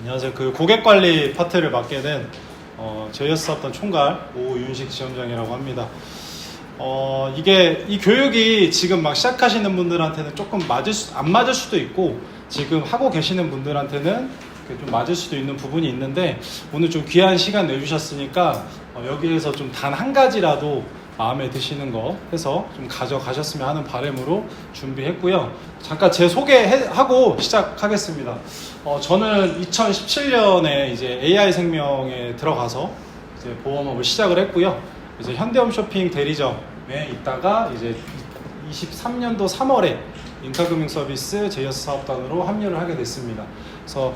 안녕하세요. 그 고객관리 파트를 맡게 된 저희였었던 총괄 오윤식 지점장이라고 합니다. 이게 이 교육이 지금 막 시작하시는 분들한테는 조금 안 맞을 수도 있고, 지금 하고 계시는 분들한테는 좀 맞을 수도 있는 부분이 있는데, 오늘 좀 귀한 시간 내주셨으니까 여기에서 좀 단 한 가지라도 마음에 드시는 거 해서 좀 가져가셨으면 하는 바람으로 준비했고요. 잠깐 제 소개하고 시작하겠습니다. 저는 2017년에 이제 AI생명에 들어가서 이제 보험업을 시작을 했고요. 이제 현대홈쇼핑 대리점에 있다가 이제 23년도 3월에 인카금융서비스 제이어스 사업단으로 합류를 하게 됐습니다. 그래서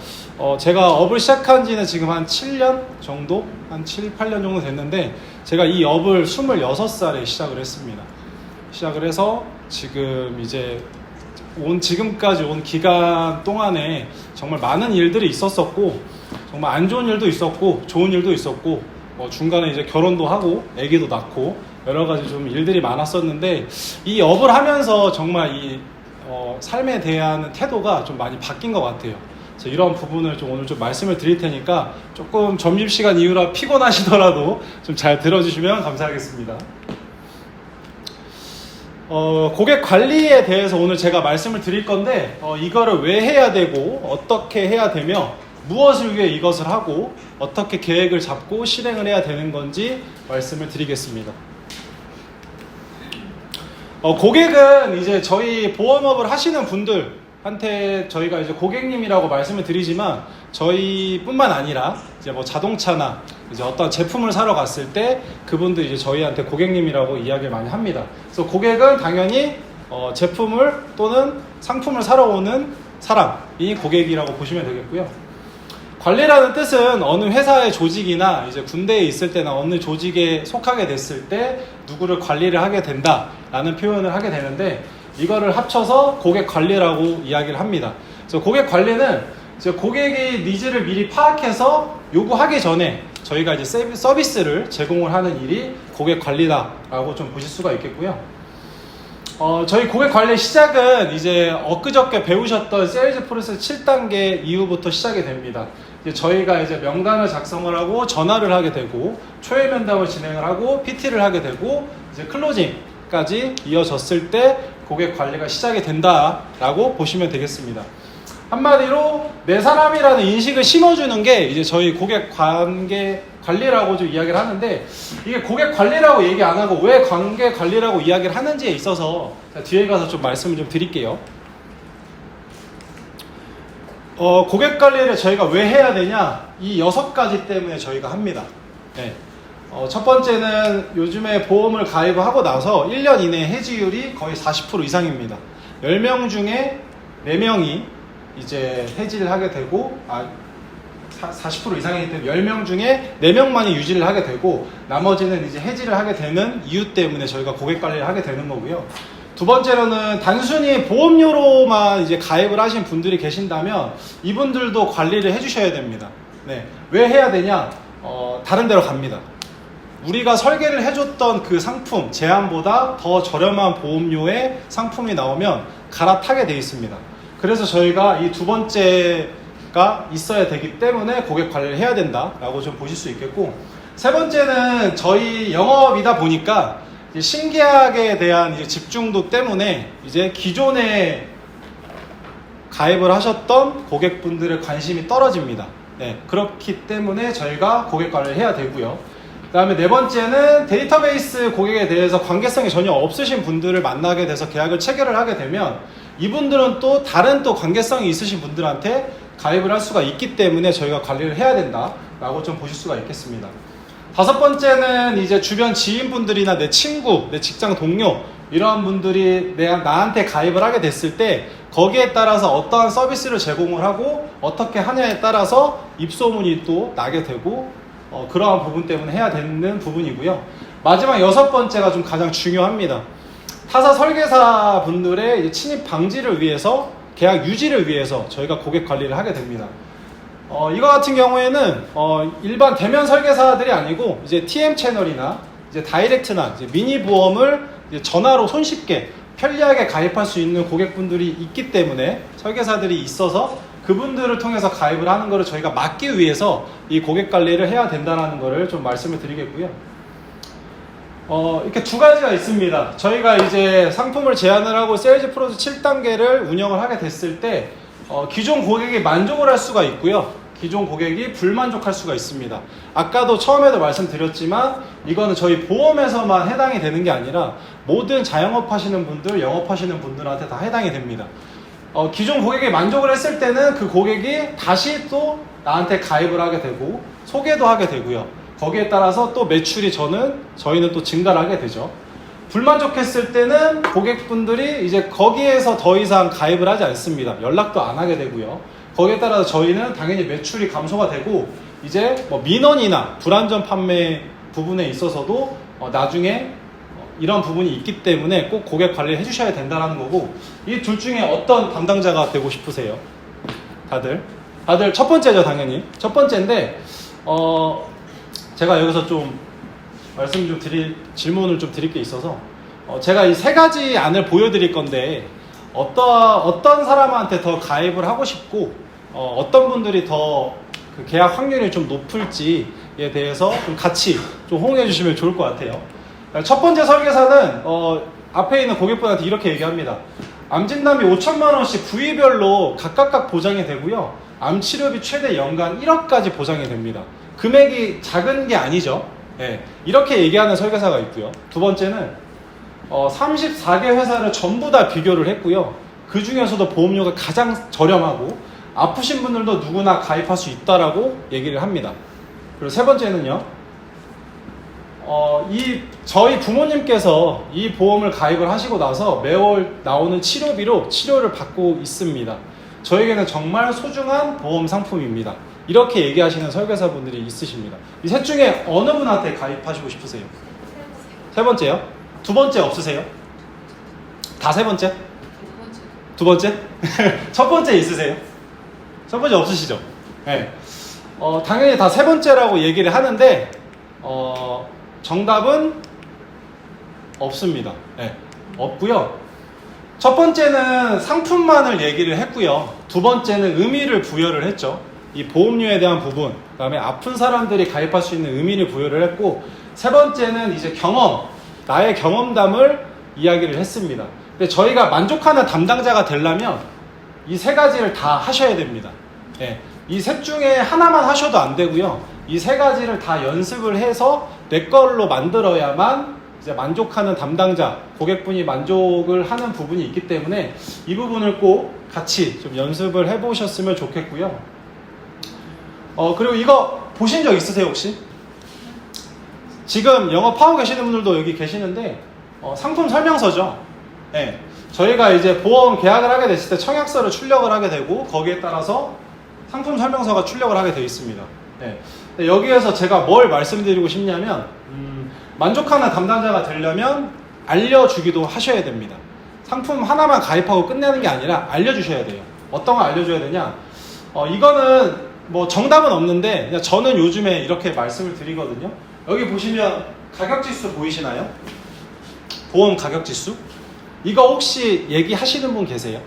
제가 업을 시작한 지는 지금 한 7년 정도? 한 7, 8년 정도 됐는데, 제가 이 업을 26살에 시작을 했습니다. 시작을 해서 지금 이제 지금까지 온 기간 동안에 정말 많은 일들이 있었었고, 정말 안 좋은 일도 있었고 좋은 일도 있었고, 중간에 이제 결혼도 하고 아기도 낳고 여러 가지 좀 일들이 많았었는데, 이 업을 하면서 정말 이 삶에 대한 태도가 좀 많이 바뀐 것 같아요. 그래서 이런 부분을 좀 오늘 좀 말씀을 드릴 테니까, 조금 점심시간 이후라 피곤하시더라도 좀 잘 들어주시면 감사하겠습니다. 고객 관리에 대해서 오늘 제가 말씀을 드릴 건데, 이거를 왜 해야 되고 어떻게 해야 되며 무엇을 위해 이것을 하고 어떻게 계획을 잡고 실행을 해야 되는 건지 말씀을 드리겠습니다. 고객은 이제 저희 보험업을 하시는 분들한테 저희가 이제 고객님이라고 말씀을 드리지만, 저희뿐만 아니라 이제 뭐 자동차나 이제 어떤 제품을 사러 갔을 때 그분들 이제 저희한테 고객님이라고 이야기를 많이 합니다. 그래서 고객은 당연히 제품을 또는 상품을 사러 오는 사람이 고객이라고 보시면 되겠고요. 관리라는 뜻은 어느 회사의 조직이나 이제 군대에 있을 때나 어느 조직에 속하게 됐을 때 누구를 관리를 하게 된다라는 표현을 하게 되는데, 이거를 합쳐서 고객 관리라고 이야기를 합니다. 그래서 고객 관리는 이제 고객의 니즈를 미리 파악해서 요구하기 전에 저희가 이제 서비스를 제공을 하는 일이 고객 관리다라고 좀 보실 수가 있겠고요. 저희 고객 관리 시작은 이제 엊그저께 배우셨던 세일즈 프로세스 7단계 이후부터 시작이 됩니다. 이제 저희가 이제 명단을 작성을 하고 전화를 하게 되고, 초회 면담을 진행을 하고 PT를 하게 되고, 이제 클로징까지 이어졌을 때 고객 관리가 시작이 된다라고 보시면 되겠습니다. 한마디로 내 사람이라는 인식을 심어주는 게 이제 저희 고객 관계 관리라고 좀 이야기를 하는데, 이게 고객 관리라고 얘기 안 하고 왜 관계 관리라고 이야기를 하는지에 있어서 뒤에 가서 좀 말씀을 좀 드릴게요. 고객 관리를 저희가 왜 해야 되냐? 이 6가지 때문에 저희가 합니다. 네. 첫 번째는 요즘에 보험을 가입을 하고 나서 1년 이내 해지율이 거의 40% 이상입니다. 10명 중에 4명이 이제 해지를 하게 되고, 40% 이상이기 때문에 10명 중에 4명만이 유지를 하게 되고, 나머지는 이제 해지를 하게 되는 이유 때문에 저희가 고객 관리를 하게 되는 거고요. 두 번째로는 단순히 보험료로만 이제 가입을 하신 분들이 계신다면 이분들도 관리를 해주셔야 됩니다. 네. 왜 해야 되냐? 다른 데로 갑니다. 우리가 설계를 해줬던 그 상품 제한보다 더 저렴한 보험료의 상품이 나오면 갈아타게 돼 있습니다. 그래서 저희가 이 두 번째가 있어야 되기 때문에 고객 관리를 해야 된다라고 좀 보실 수 있겠고, 세 번째는 저희 영업이다 보니까 신계약에 대한 이제 집중도 때문에 이제 기존에 가입을 하셨던 고객분들의 관심이 떨어집니다. 네, 그렇기 때문에 저희가 고객 관리를 해야 되고요. 그 다음에 네 번째는 데이터베이스 고객에 대해서 관계성이 전혀 없으신 분들을 만나게 돼서 계약을 체결을 하게 되면 이분들은 또 다른 또 관계성이 있으신 분들한테 가입을 할 수가 있기 때문에 저희가 관리를 해야 된다라고 좀 보실 수가 있겠습니다. 다섯 번째는 이제 주변 지인분들이나 내 친구, 내 직장 동료 이러한 분들이 나한테 가입을 하게 됐을 때 거기에 따라서 어떠한 서비스를 제공을 하고 어떻게 하냐에 따라서 입소문이 또 나게 되고, 그러한 부분 때문에 해야 되는 부분이고요. 마지막 여섯 번째가 좀 가장 중요합니다. 타사 설계사 분들의 이제 침입 방지를 위해서, 계약 유지를 위해서 저희가 고객 관리를 하게 됩니다. 이거 같은 경우에는 일반 대면 설계사들이 아니고 이제 TM 채널이나 이제 다이렉트나 이제 미니 보험을 이제 전화로 손쉽게 편리하게 가입할 수 있는 고객분들이 있기 때문에 설계사들이 있어서 그분들을 통해서 가입을 하는 거를 저희가 막기 위해서 이 고객 관리를 해야 된다는 거를 좀 말씀을 드리겠고요. 이렇게 두 가지가 있습니다. 저희가 이제 상품을 제안을 하고 세일즈 프로세스 7단계를 운영을 하게 됐을 때 기존 고객이 만족을 할 수가 있고요. 기존 고객이 불만족할 수가 있습니다. 아까도 처음에도 말씀드렸지만 이거는 저희 보험에서만 해당이 되는 게 아니라 모든 자영업 하시는 분들, 영업하시는 분들한테 다 해당이 됩니다. 기존 고객이 만족을 했을 때는 그 고객이 다시 또 나한테 가입을 하게 되고 소개도 하게 되고요. 거기에 따라서 또 매출이 저희는 또 증가를 하게 되죠. 불만족했을 때는 고객분들이 이제 거기에서 더 이상 가입을 하지 않습니다. 연락도 안 하게 되고요. 거기에 따라서 저희는 당연히 매출이 감소가 되고 이제 뭐 민원이나 불안전 판매 부분에 있어서도 나중에 이런 부분이 있기 때문에 꼭 고객 관리를 해주셔야 된다는 거고, 이 둘 중에 어떤 담당자가 되고 싶으세요? 다들 첫 번째죠. 당연히 첫 번째인데 제가 여기서 좀 질문을 좀 드릴 게 있어서 제가 이 세 가지 안을 보여드릴 건데 어떤 사람한테 더 가입을 하고 싶고 어떤 분들이 더 그 계약 확률이 좀 높을지에 대해서 좀 같이 좀 호응해 주시면 좋을 것 같아요. 첫 번째 설계사는 앞에 있는 고객분한테 이렇게 얘기합니다. 암 진단비 5천만 원씩 부위별로 각각 보장이 되고요. 암 치료비 최대 연간 1억까지 보장이 됩니다. 금액이 작은 게 아니죠. 네, 이렇게 얘기하는 설계사가 있고요. 두 번째는 34개 회사를 전부 다 비교를 했고요. 그 중에서도 보험료가 가장 저렴하고 아프신 분들도 누구나 가입할 수 있다라고 얘기를 합니다. 그리고 세 번째는요. 저희 부모님께서 이 보험을 가입을 하시고 나서 매월 나오는 치료비로 치료를 받고 있습니다. 저에게는 정말 소중한 보험 상품입니다. 이렇게 얘기하시는 설계사분들이 있으십니다. 이 셋 중에 어느 분한테 가입하시고 싶으세요? 세 번째요? 두 번째 없으세요? 다 세 번째? 두 번째? 첫 번째 있으세요? 첫 번째 없으시죠? 네. 당연히 다 세 번째라고 얘기를 하는데 정답은 없습니다. 네. 없고요. 첫 번째는 상품만을 얘기를 했고요. 두 번째는 의미를 부여를 했죠. 이 보험료에 대한 부분, 그 다음에 아픈 사람들이 가입할 수 있는 의미를 부여를 했고, 세 번째는 이제 나의 경험담을 이야기를 했습니다. 근데 저희가 만족하는 담당자가 되려면 이 세 가지를 다 하셔야 됩니다. 네. 이 셋 중에 하나만 하셔도 안 되고요. 이 세 가지를 다 연습을 해서 내 걸로 만들어야만 이제 만족하는 담당자, 고객분이 만족을 하는 부분이 있기 때문에 이 부분을 꼭 같이 좀 연습을 해보셨으면 좋겠고요. 그리고 이거 보신 적 있으세요, 혹시? 지금 영업하고 계시는 분들도 여기 계시는데, 상품 설명서죠. 네. 저희가 이제 보험 계약을 하게 됐을 때 청약서를 출력을 하게 되고, 거기에 따라서 상품 설명서가 출력을 하게 되어 있습니다. 네. 여기에서 제가 뭘 말씀드리고 싶냐면, 만족하는 담당자가 되려면 알려주기도 하셔야 됩니다. 상품 하나만 가입하고 끝내는 게 아니라 알려주셔야 돼요. 어떤 거 알려줘야 되냐? 이거는 뭐 정답은 없는데 그냥 저는 요즘에 이렇게 말씀을 드리거든요. 여기 보시면 가격지수 보이시나요? 보험 가격지수? 이거 혹시 얘기하시는 분 계세요?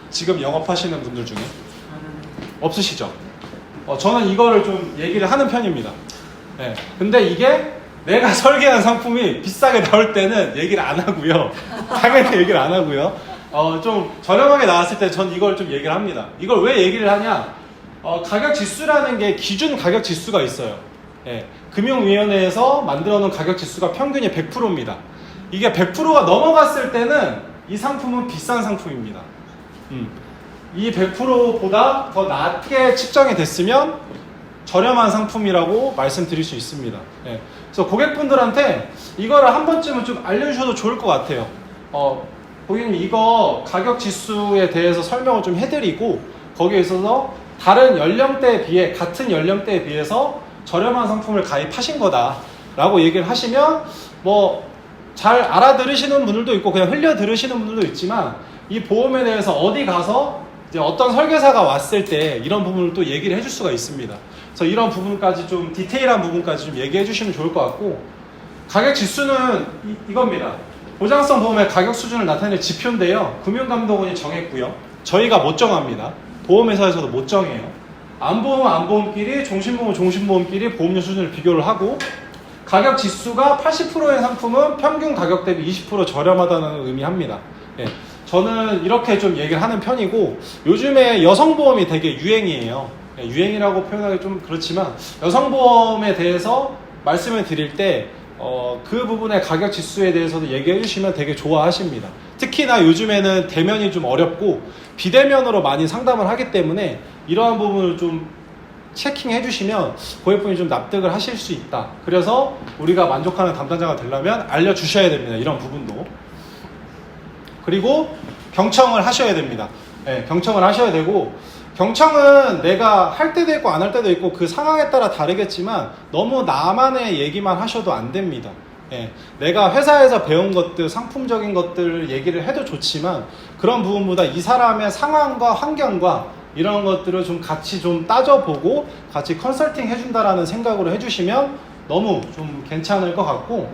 지금 영업하시는 분들 중에? 없으시죠? 저는 이거를 좀 얘기를 하는 편입니다. 네. 근데 이게 내가 설계한 상품이 비싸게 나올 때는 얘기를 안 하고요. 당연히 얘기를 안 하고요. 좀 저렴하게 나왔을 때 전 이걸 좀 얘기를 합니다. 이걸 왜 얘기를 하냐? 가격 지수라는 게 기준 가격 지수가 있어요. 예, 금융위원회에서 만들어 놓은 가격 지수가 평균이 100%입니다. 이게 100%가 넘어갔을 때는 이 상품은 비싼 상품입니다. 이 100%보다 더 낮게 측정이 됐으면 저렴한 상품이라고 말씀드릴 수 있습니다. 예, 그래서 고객분들한테 이거를 한 번쯤은 좀 알려주셔도 좋을 것 같아요. 고객님 이거 가격 지수에 대해서 설명을 좀 해드리고 거기에 있어서 다른 연령대에 비해 같은 연령대에 비해서 저렴한 상품을 가입하신 거다 라고 얘기를 하시면 뭐 잘 알아들으시는 분들도 있고 그냥 흘려 들으시는 분들도 있지만 이 보험에 대해서 어디 가서 이제 어떤 설계사가 왔을 때 이런 부분을 또 얘기를 해줄 수가 있습니다. 그래서 이런 부분까지 좀 디테일한 부분까지 좀 얘기해 주시면 좋을 것 같고, 가격 지수는 이겁니다. 보장성 보험의 가격 수준을 나타내는 지표인데요. 금융감독원이 정했고요. 저희가 못 정합니다. 보험회사에서도 못 정해요. 안보험은 안보험끼리, 종신보험은 종신보험끼리 보험료 수준을 비교를 하고, 가격 지수가 80%의 상품은 평균 가격 대비 20% 저렴하다는 의미합니다. 예, 저는 이렇게 좀 얘기를 하는 편이고, 요즘에 여성보험이 되게 유행이에요. 예, 유행이라고 표현하기 좀 그렇지만, 여성보험에 대해서 말씀을 드릴 때 그 부분의 가격 지수에 대해서도 얘기해 주시면 되게 좋아하십니다. 특히나 요즘에는 대면이 좀 어렵고 비대면으로 많이 상담을 하기 때문에 이러한 부분을 좀 체킹해 주시면 고객분이 좀 납득을 하실 수 있다. 그래서 우리가 만족하는 담당자가 되려면 알려주셔야 됩니다. 이런 부분도. 그리고 경청을 하셔야 됩니다. 네, 경청을 하셔야 되고, 경청은 내가 할 때도 있고 안 할 때도 있고 그 상황에 따라 다르겠지만 너무 나만의 얘기만 하셔도 안 됩니다. 예, 내가 회사에서 배운 것들, 상품적인 것들 얘기를 해도 좋지만 그런 부분보다 이 사람의 상황과 환경과 이런 것들을 좀 같이 좀 따져보고 같이 컨설팅 해준다라는 생각으로 해주시면 너무 좀 괜찮을 것 같고,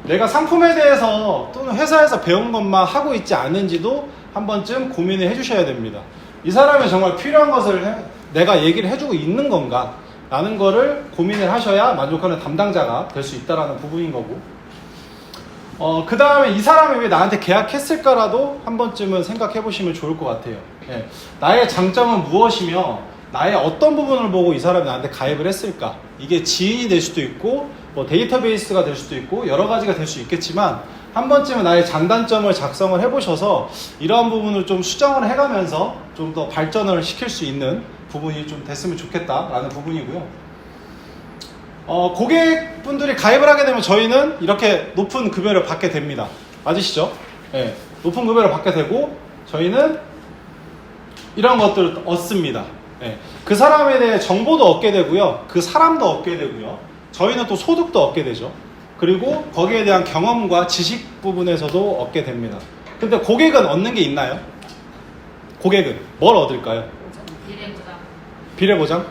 내가 상품에 대해서 또는 회사에서 배운 것만 하고 있지 않은지도 한 번쯤 고민을 해주셔야 됩니다. 이 사람이 정말 필요한 것을 내가 얘기를 해주고 있는 건가 라는 거를 고민을 하셔야 만족하는 담당자가 될 수 있다는 부분인 거고, 그 다음에 이 사람이 왜 나한테 계약했을까라도 한 번쯤은 생각해 보시면 좋을 것 같아요. 예, 나의 장점은 무엇이며 나의 어떤 부분을 보고 이 사람이 나한테 가입을 했을까. 이게 지인이 될 수도 있고 뭐 데이터베이스가 될 수도 있고 여러 가지가 될 수 있겠지만, 한 번쯤은 나의 장단점을 작성을 해보셔서 이러한 부분을 좀 수정을 해가면서 좀 더 발전을 시킬 수 있는 부분이 좀 됐으면 좋겠다라는 부분이고요. 고객분들이 가입을 하게 되면 저희는 이렇게 높은 급여를 받게 됩니다. 맞으시죠? 네, 높은 급여를 받게 되고 저희는 이런 것들을 얻습니다. 네, 그 사람에 대해 정보도 얻게 되고요. 그 사람도 얻게 되고요. 저희는 또 소득도 얻게 되죠. 그리고 거기에 대한 경험과 지식 부분에서도 얻게 됩니다. 근데 고객은 얻는 게 있나요? 고객은 뭘 얻을까요? 비례보장. 비례보장?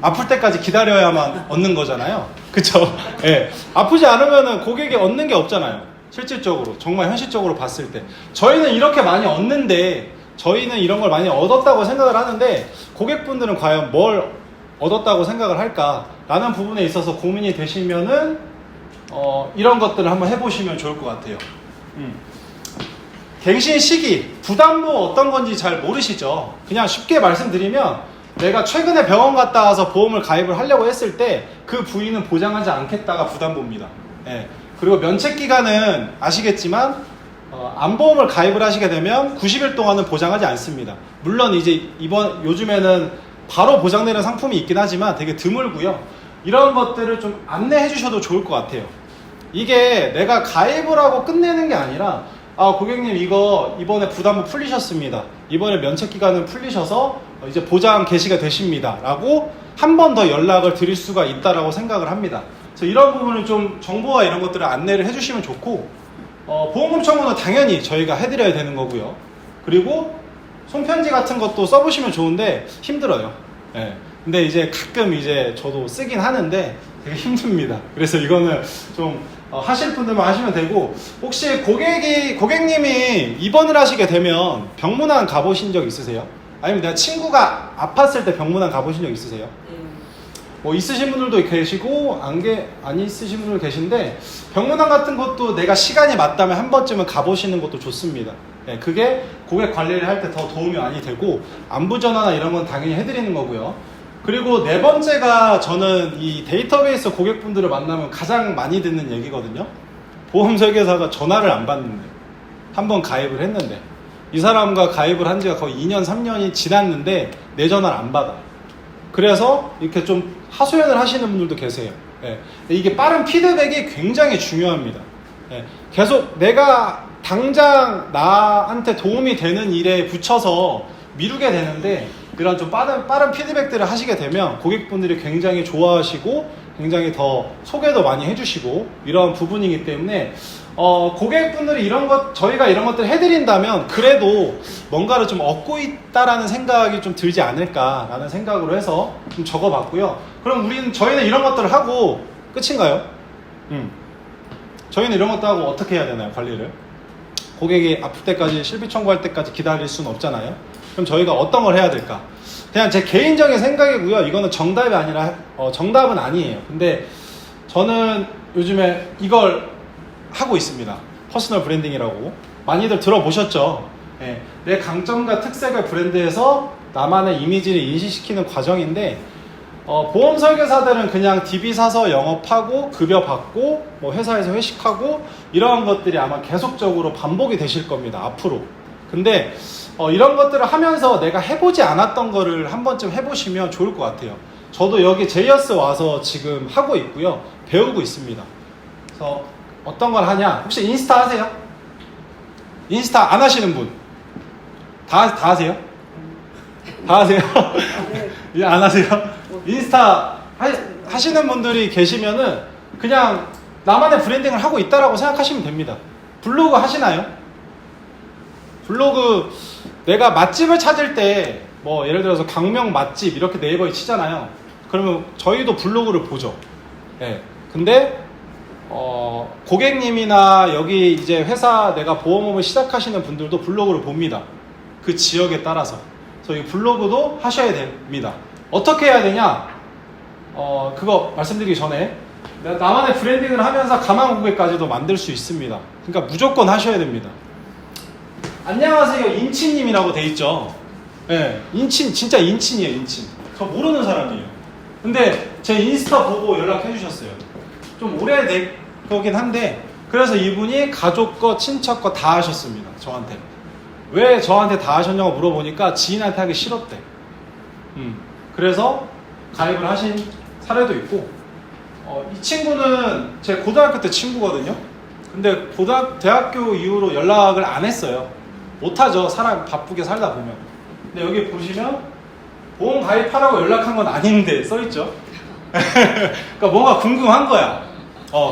아플 때까지 기다려야만 얻는 거잖아요. 그쵸? 예. 아프지 않으면은 고객이 얻는 게 없잖아요. 실질적으로. 정말 현실적으로 봤을 때. 저희는 이렇게 많이 얻는데, 저희는 이런 걸 많이 얻었다고 생각을 하는데, 고객분들은 과연 뭘 얻었다고 생각을 할까라는 부분에 있어서 고민이 되시면은, 이런 것들을 한번 해보시면 좋을 것 같아요. 갱신 시기, 부담보 어떤 건지 잘 모르시죠? 그냥 쉽게 말씀드리면, 내가 최근에 병원 갔다 와서 보험을 가입을 하려고 했을 때 그 부위는 보장하지 않겠다가 부담보입니다. 예. 그리고 면책기간은 아시겠지만 안보험을 가입을 하시게 되면 90일 동안은 보장하지 않습니다. 물론 이제 요즘에는 바로 보장되는 상품이 있긴 하지만 되게 드물고요. 이런 것들을 좀 안내해 주셔도 좋을 것 같아요. 이게 내가 가입을 하고 끝내는 게 아니라, 고객님 이거 이번에 부담보 풀리셨습니다. 이번에 면책기간은 풀리셔서 이제 보장 개시가 되십니다. 라고 한 번 더 연락을 드릴 수가 있다라고 생각을 합니다. 그래서 이런 부분은 좀 정보와 이런 것들을 안내를 해주시면 좋고, 보험금 청구는 당연히 저희가 해드려야 되는 거고요. 그리고 손편지 같은 것도 써보시면 좋은데 힘들어요. 예. 근데 이제 가끔 이제 저도 쓰긴 하는데 되게 힘듭니다. 그래서 이거는 좀 하실 분들만 하시면 되고, 혹시 고객님이 입원을 하시게 되면 병문안 가보신 적 있으세요? 아니면 내가 친구가 아팠을 때 병문안 가보신 적 있으세요? 뭐 있으신 분들도 계시고 안 있으신 분들도 계신데, 병문안 같은 것도 내가 시간이 맞다면 한 번쯤은 가보시는 것도 좋습니다. 네, 그게 고객 관리를 할 때 더 도움이 많이 되고, 안부 전화나 이런 건 당연히 해드리는 거고요. 그리고 네 번째가, 저는 이 데이터베이스 고객분들을 만나면 가장 많이 듣는 얘기거든요. 보험 설계사가 전화를 안 받는데, 한번 가입을 했는데 이 사람과 가입을 한 지가 거의 2년 3년이 지났는데 내 전화를 안 받아. 그래서 이렇게 좀 하소연을 하시는 분들도 계세요. 예. 이게 빠른 피드백이 굉장히 중요합니다. 예. 계속 내가 당장 나한테 도움이 되는 일에 붙여서 미루게 되는데, 이런 좀 빠른 피드백들을 하시게 되면 고객분들이 굉장히 좋아하시고 굉장히 더 소개도 많이 해주시고 이런 부분이기 때문에, 고객분들이 저희가 이런 것들을 해드린다면 그래도 뭔가를 좀 얻고 있다라는 생각이 좀 들지 않을까라는 생각으로 해서 좀 적어봤고요. 그럼 저희는 이런 것들을 하고 끝인가요? 저희는 이런 것도 하고 어떻게 해야 되나요, 관리를? 고객이 아플 때까지 실비 청구할 때까지 기다릴 수는 없잖아요. 그럼 저희가 어떤 걸 해야 될까? 그냥 제 개인적인 생각이고요. 이거는 정답이 아니라 정답은 아니에요. 근데 저는 요즘에 이걸 하고 있습니다. 퍼스널 브랜딩이라고 많이들 들어보셨죠? 네. 내 강점과 특색을 브랜드에서 나만의 이미지를 인식시키는 과정인데 보험 설계사들은 그냥 DB 사서 영업하고 급여 받고 뭐 회사에서 회식하고 이러한 것들이 아마 계속적으로 반복이 되실 겁니다. 앞으로. 근데 이런 것들을 하면서 내가 해보지 않았던 거를 한 번쯤 해보시면 좋을 것 같아요. 저도 여기 제이어스 와서 지금 하고 있고요. 배우고 있습니다. 그래서 어떤 걸 하냐? 혹시 인스타 하세요? 인스타 안 하시는 분? 다 하세요? 다 하세요? 예, 안 하세요? 인스타 하시는 분들이 계시면은 그냥 나만의 브랜딩을 하고 있다라고 생각하시면 됩니다. 블로그 하시나요? 블로그 내가 맛집을 찾을 때 뭐 예를 들어서 강명 맛집 이렇게 네이버에 치잖아요. 그러면 저희도 블로그를 보죠. 네. 근데 고객님이나 여기 이제 회사 내가 보험업을 시작하시는 분들도 블로그를 봅니다. 그 지역에 따라서. 그래서 이 블로그도 하셔야 됩니다. 어떻게 해야 되냐? 그거 말씀드리기 전에 나만의 브랜딩을 하면서 가망 고객까지도 만들 수 있습니다. 그러니까 무조건 하셔야 됩니다. 안녕하세요 인친님이라고 돼 있죠. 네, 인친 진짜 인친이에요. 인친. 저 모르는 사람이에요. 근데 제 인스타 보고 연락해 주셨어요. 좀 오래된 거긴 한데 그래서 이분이 가족 거 친척 거 다 하셨습니다. 저한테. 왜 저한테 다 하셨냐고 물어보니까 지인한테 하기 싫었대. 그래서 가입을 하신 사례도 있고 이 친구는 제 고등학교 때 친구거든요. 근데 대학교 이후로 연락을 안 했어요. 못하죠. 사람 바쁘게 살다 보면. 근데 여기 보시면 보험 가입하라고 연락한 건 아닌데 써있죠. 그러니까 뭔가 궁금한 거야.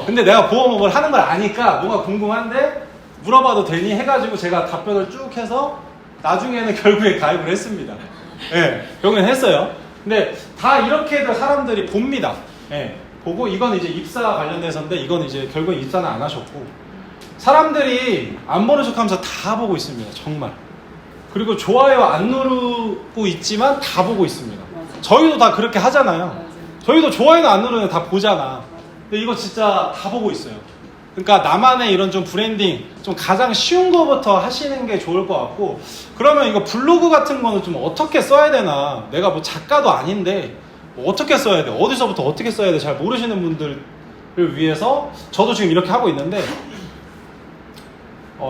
근데 내가 보험업을 하는 걸 아니까 뭔가 궁금한데 물어봐도 되니 해가지고 제가 답변을 쭉 해서 나중에는 결국에 가입을 했습니다. 네, 결국엔 했어요. 근데 다 이렇게들 사람들이 봅니다. 네, 보고 이건 이제 입사 관련돼서인데 이건 이제 결국엔 입사는 안 하셨고 사람들이 안 보는 척하면서 다 보고 있습니다. 정말. 그리고 좋아요 안 누르고 있지만 다 보고 있습니다. 맞아. 저희도 다 그렇게 하잖아요. 맞아. 저희도 좋아요는 안 누르는 다 보잖아. 근데 이거 진짜 다 보고 있어요. 그러니까 나만의 이런 좀 브랜딩, 좀 가장 쉬운 거부터 하시는 게 좋을 것 같고, 그러면 이거 블로그 같은 거는 좀 어떻게 써야 되나? 내가 뭐 작가도 아닌데 뭐 어떻게 써야 돼? 어디서부터 어떻게 써야 돼? 잘 모르시는 분들을 위해서 저도 지금 이렇게 하고 있는데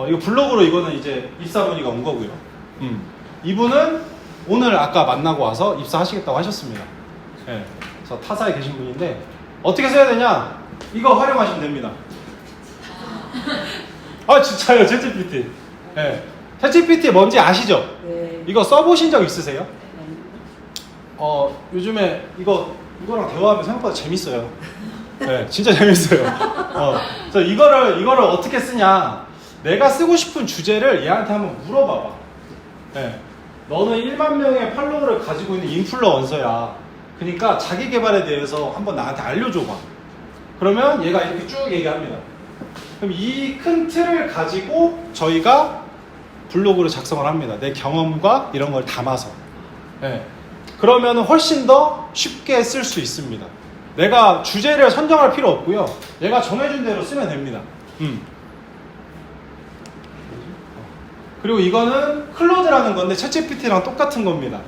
이거 블로그로 이거는 이제 입사 문의가 온 거고요. 이분은 오늘 아까 만나고 와서 입사하시겠다고 하셨습니다. 네, 그래서 타사에 계신 분인데 어떻게 써야 되냐? 이거 활용하시면 됩니다. 아 진짜요? 챗GPT. 네. 챗GPT 뭔지 아시죠? 네. 이거 써보신 적 있으세요? 요즘에 이거랑 대화하면 생각보다 재밌어요. 네, 진짜 재밌어요. 그래서 이거를 어떻게 쓰냐? 내가 쓰고 싶은 주제를 얘한테 한번 물어봐봐. 네. 너는 1만 명의 팔로워를 가지고 있는 인플루언서야. 그러니까 자기 개발에 대해서 한번 나한테 알려줘봐. 그러면 얘가 이렇게 쭉 얘기합니다. 그럼 이 큰 틀을 가지고 저희가 블로그를 작성을 합니다. 내 경험과 이런 걸 담아서. 네. 그러면 훨씬 더 쉽게 쓸 수 있습니다. 내가 주제를 선정할 필요 없고요. 얘가 정해준 대로 쓰면 됩니다. 그리고 이거는 클로드라는 건데 챗GPT랑 똑같은 겁니다.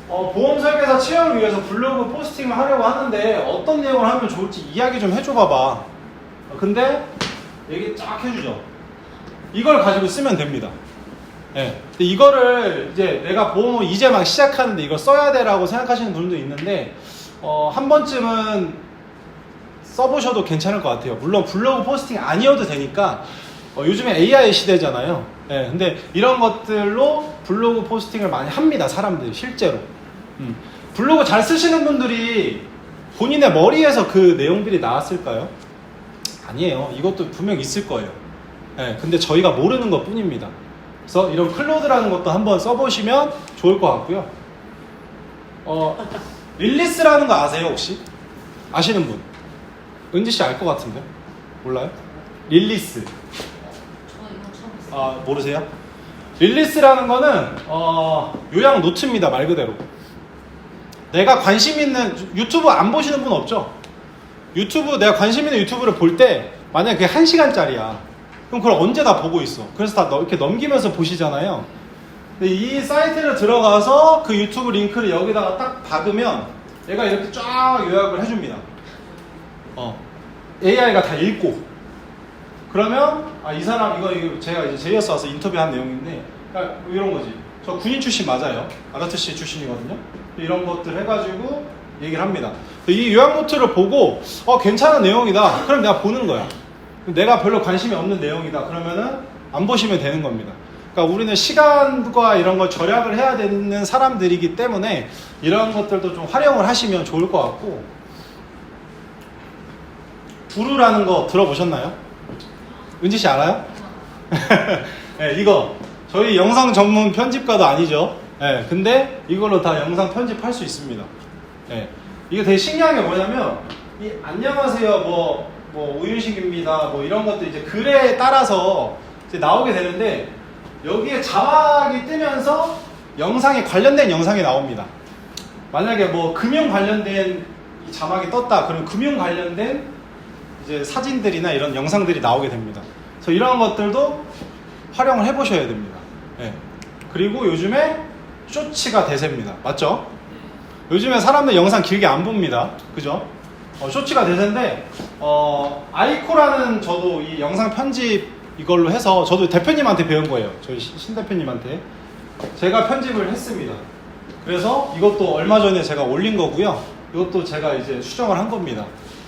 보험 설계사 채용을 위해서 블로그 포스팅을 하려고 하는데 어떤 내용을 하면 좋을지 이야기 좀 해줘 봐봐. 근데 얘기 쫙 해주죠. 이걸 가지고 쓰면 됩니다. 네. 근데 이거를 이제 내가 보험을 이제 막 시작하는데 이걸 써야 돼라고 생각하시는 분도 있는데 한 번쯤은 써보셔도 괜찮을 것 같아요. 물론 블로그 포스팅 아니어도 되니까 요즘에 AI 시대잖아요. 네, 근데 이런 것들로 블로그 포스팅을 많이 합니다. 사람들이 실제로. 블로그 잘 쓰시는 분들이 본인의 머리에서 그 내용들이 나왔을까요? 아니에요. 이것도 분명 있을 거예요. 네, 근데 저희가 모르는 것 뿐입니다. 그래서 이런 클로드라는 것도 한번 써보시면 좋을 것 같고요. 릴리스라는 거 아세요 혹시? 아시는 분? 은지씨 알 것 같은데? 몰라요? 릴리스. 모르세요? 릴리스라는 거는 요약 노트입니다. 말 그대로. 내가 관심 있는 유튜브 안 보시는 분 없죠? 유튜브 내가 관심 있는 유튜브를 볼 때 만약에 그게 1시간짜리야. 그럼 그걸 언제 다 보고 있어. 그래서 다 이렇게 넘기면서 보시잖아요. 근데 이 사이트를 들어가서 그 유튜브 링크를 여기다가 딱 박으면 얘가 이렇게 쫙 요약을 해줍니다. AI가 다 읽고 그러면 이 사람 이거 제가 이제 제이어스 와서 인터뷰한 내용인데 그러니까 이런 거지. 저 군인 출신 맞아요. ROTC 출신이거든요. 이런 것들 해가지고 얘기를 합니다. 이 요약 노트를 보고 괜찮은 내용이다. 그럼 내가 보는 거야. 내가 별로 관심이 없는 내용이다. 그러면은 안 보시면 되는 겁니다. 그러니까 우리는 시간과 이런 걸 절약을 해야 되는 사람들이기 때문에 이런 것들도 좀 활용을 하시면 좋을 것 같고. 부루라는 거 들어보셨나요? 은지 씨 알아요? 네, 이거 저희 영상 전문 편집가도 아니죠. 네, 근데 이걸로 다 영상 편집할 수 있습니다. 네, 이게 되게 신기한 게 뭐냐면 이 안녕하세요 뭐 우윤식입니다 뭐 이런 것도 이제 글에 따라서 이제 나오게 되는데 여기에 자막이 뜨면서 영상에 관련된 영상이 나옵니다. 만약에 뭐 금융 관련된 이 자막이 떴다 그러면 금융 관련된 이제 사진들이나 이런 영상들이 나오게 됩니다. 그래서 이런 것들도 활용을 해보셔야 됩니다. 네. 그리고 요즘에 쇼츠가 대세입니다. 맞죠? 요즘에 사람들 영상 길게 안 봅니다. 그죠? 쇼츠가 대세인데 아이코라는 저도 이 영상 편집 이걸로 해서 저도 대표님한테 배운 거예요. 저희 신 대표님한테 제가 편집을 했습니다. 그래서 이것도 얼마 전에 제가 올린 거고요. 이것도 제가 이제 수정을 한 겁니다.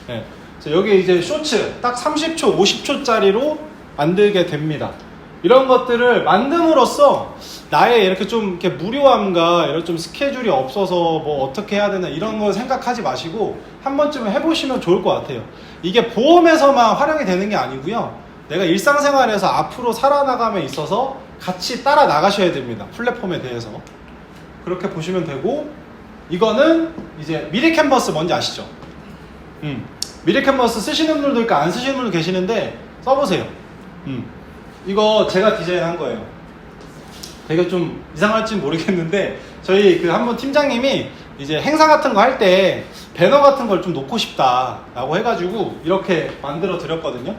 네. 여기 이제 쇼츠 딱 30초, 50초짜리로 만들게 됩니다. 이런 것들을 만듦으로써 나의 이렇게 좀 이렇게 무료함과 이런 좀 스케줄이 없어서 뭐 어떻게 해야 되나 이런 거 생각하지 마시고 한 번쯤은 해보시면 좋을 것 같아요. 이게 보험에서만 활용이 되는 게 아니고요. 내가 일상생활에서 앞으로 살아나감에 있어서 같이 따라 나가셔야 됩니다. 플랫폼에 대해서. 그렇게 보시면 되고 이거는 이제 미리 캔버스 뭔지 아시죠? 미리 캔버스 쓰시는 분들도 있고 안 쓰시는 분도 계시는데 써보세요. 이거 제가 디자인한 거예요. 되게 좀 이상할지 모르겠는데 저희 그 한번 팀장님이 이제 행사 같은 거 할 때 배너 같은 걸 좀 놓고 싶다라고 해가지고 이렇게 만들어 드렸거든요.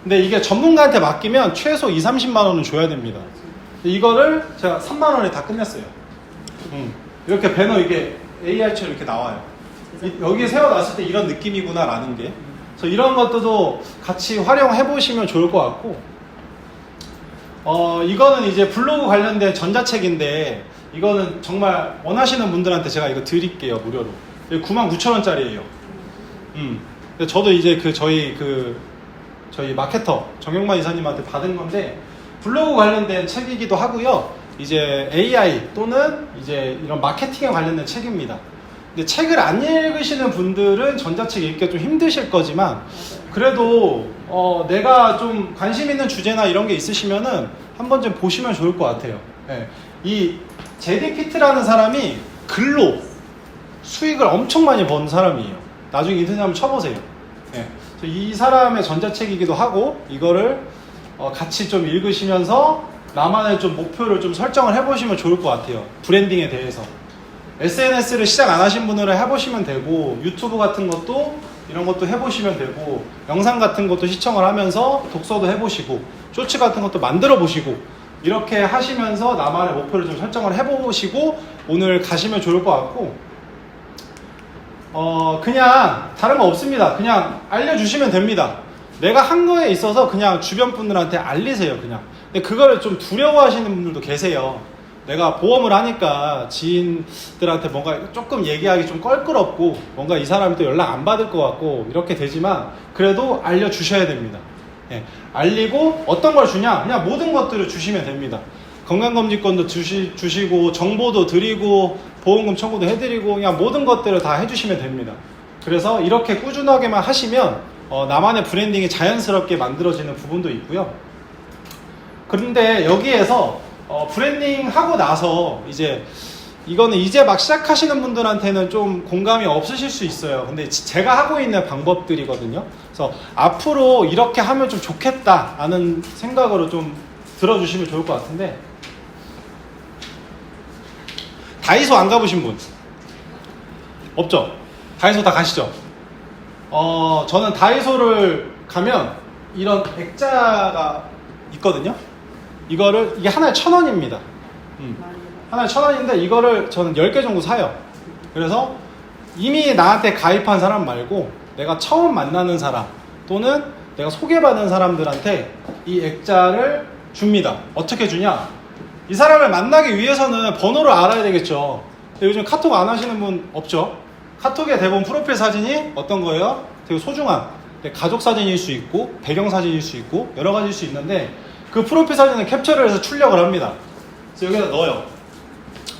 근데 이게 전문가한테 맡기면 최소 2-30만 원은 줘야 됩니다. 이거를 제가 3만 원에 다 끝냈어요. 이렇게 배너 이게 AI처럼 이렇게 나와요. 여기에 세워놨을 때 이런 느낌이구나 라는 게. 그래서 이런 것들도 같이 활용해 보시면 좋을 것 같고 이거는 이제 블로그 관련된 전자책인데 이거는 정말 원하시는 분들한테 제가 이거 드릴게요. 무료로. 99,000원짜리예요. 저도 이제 저희 마케터 정영만 이사님한테 받은 건데 블로그 관련된 책이기도 하고요. 이제 AI 또는 이제 이런 마케팅에 관련된 책입니다. 근데 책을 안 읽으시는 분들은 전자책 읽기가 좀 힘드실 거지만 그래도 내가 좀 관심 있는 주제나 이런 게 있으시면은 한 번쯤 보시면 좋을 것 같아요. 네. 이 제디 피트라는 사람이 글로 수익을 엄청 많이 번 사람이에요. 나중에 인터넷 한번 쳐보세요. 네. 이 사람의 전자책이기도 하고 이거를 같이 좀 읽으시면서 나만의 좀 목표를 좀 설정을 해보시면 좋을 것 같아요. 브랜딩에 대해서. SNS를 시작 안 하신 분들은 해보시면 되고 유튜브 같은 것도 이런 것도 해보시면 되고 영상 같은 것도 시청을 하면서 독서도 해보시고 쇼츠 같은 것도 만들어 보시고 이렇게 하시면서 나만의 목표를 좀 설정을 해보시고 오늘 가시면 좋을 것 같고 그냥 다른 거 없습니다. 그냥 알려주시면 됩니다. 내가 한 거에 있어서 그냥 주변 분들한테 알리세요. 그냥. 근데 그거를 좀 두려워하시는 분들도 계세요. 내가 보험을 하니까 지인들한테 뭔가 조금 얘기하기 좀 껄끄럽고 뭔가 이 사람이 또 연락 안 받을 것 같고 이렇게 되지만 그래도 알려주셔야 됩니다. 예, 알리고 어떤 걸 주냐? 그냥 모든 것들을 주시면 됩니다. 건강검진권도 주시고 정보도 드리고 보험금 청구도 해드리고 그냥 모든 것들을 다 해주시면 됩니다. 그래서 이렇게 꾸준하게만 하시면 나만의 브랜딩이 자연스럽게 만들어지는 부분도 있고요. 그런데 여기에서 브랜딩 하고 나서 이거는 이제 막 시작하시는 분들한테는 좀 공감이 없으실 수 있어요. 근데 제가 하고 있는 방법들이거든요. 그래서 앞으로 이렇게 하면 좀 좋겠다라는 생각으로 좀 들어주시면 좋을 것 같은데 다이소 안 가보신 분? 없죠? 다이소 다 가시죠? 저는 다이소를 가면 이런 액자가 있거든요. 이게 하나에 1,000원입니다. 하나에 1,000원인데 이거를 저는 10개 정도 사요. 그래서 이미 나한테 가입한 사람 말고 내가 처음 만나는 사람 또는 내가 소개받은 사람들한테 이 액자를 줍니다. 어떻게 주냐? 이 사람을 만나기 위해서는 번호를 알아야 되겠죠. 근데 요즘 카톡 안 하시는 분 없죠? 카톡에 대부분 프로필 사진이 어떤 거예요? 되게 소중한 가족 사진일 수 있고 배경 사진일 수 있고 여러 가지일 수 있는데 그 프로필 사진을 캡처를 해서 출력을 합니다. 그래서 여기다 넣어요.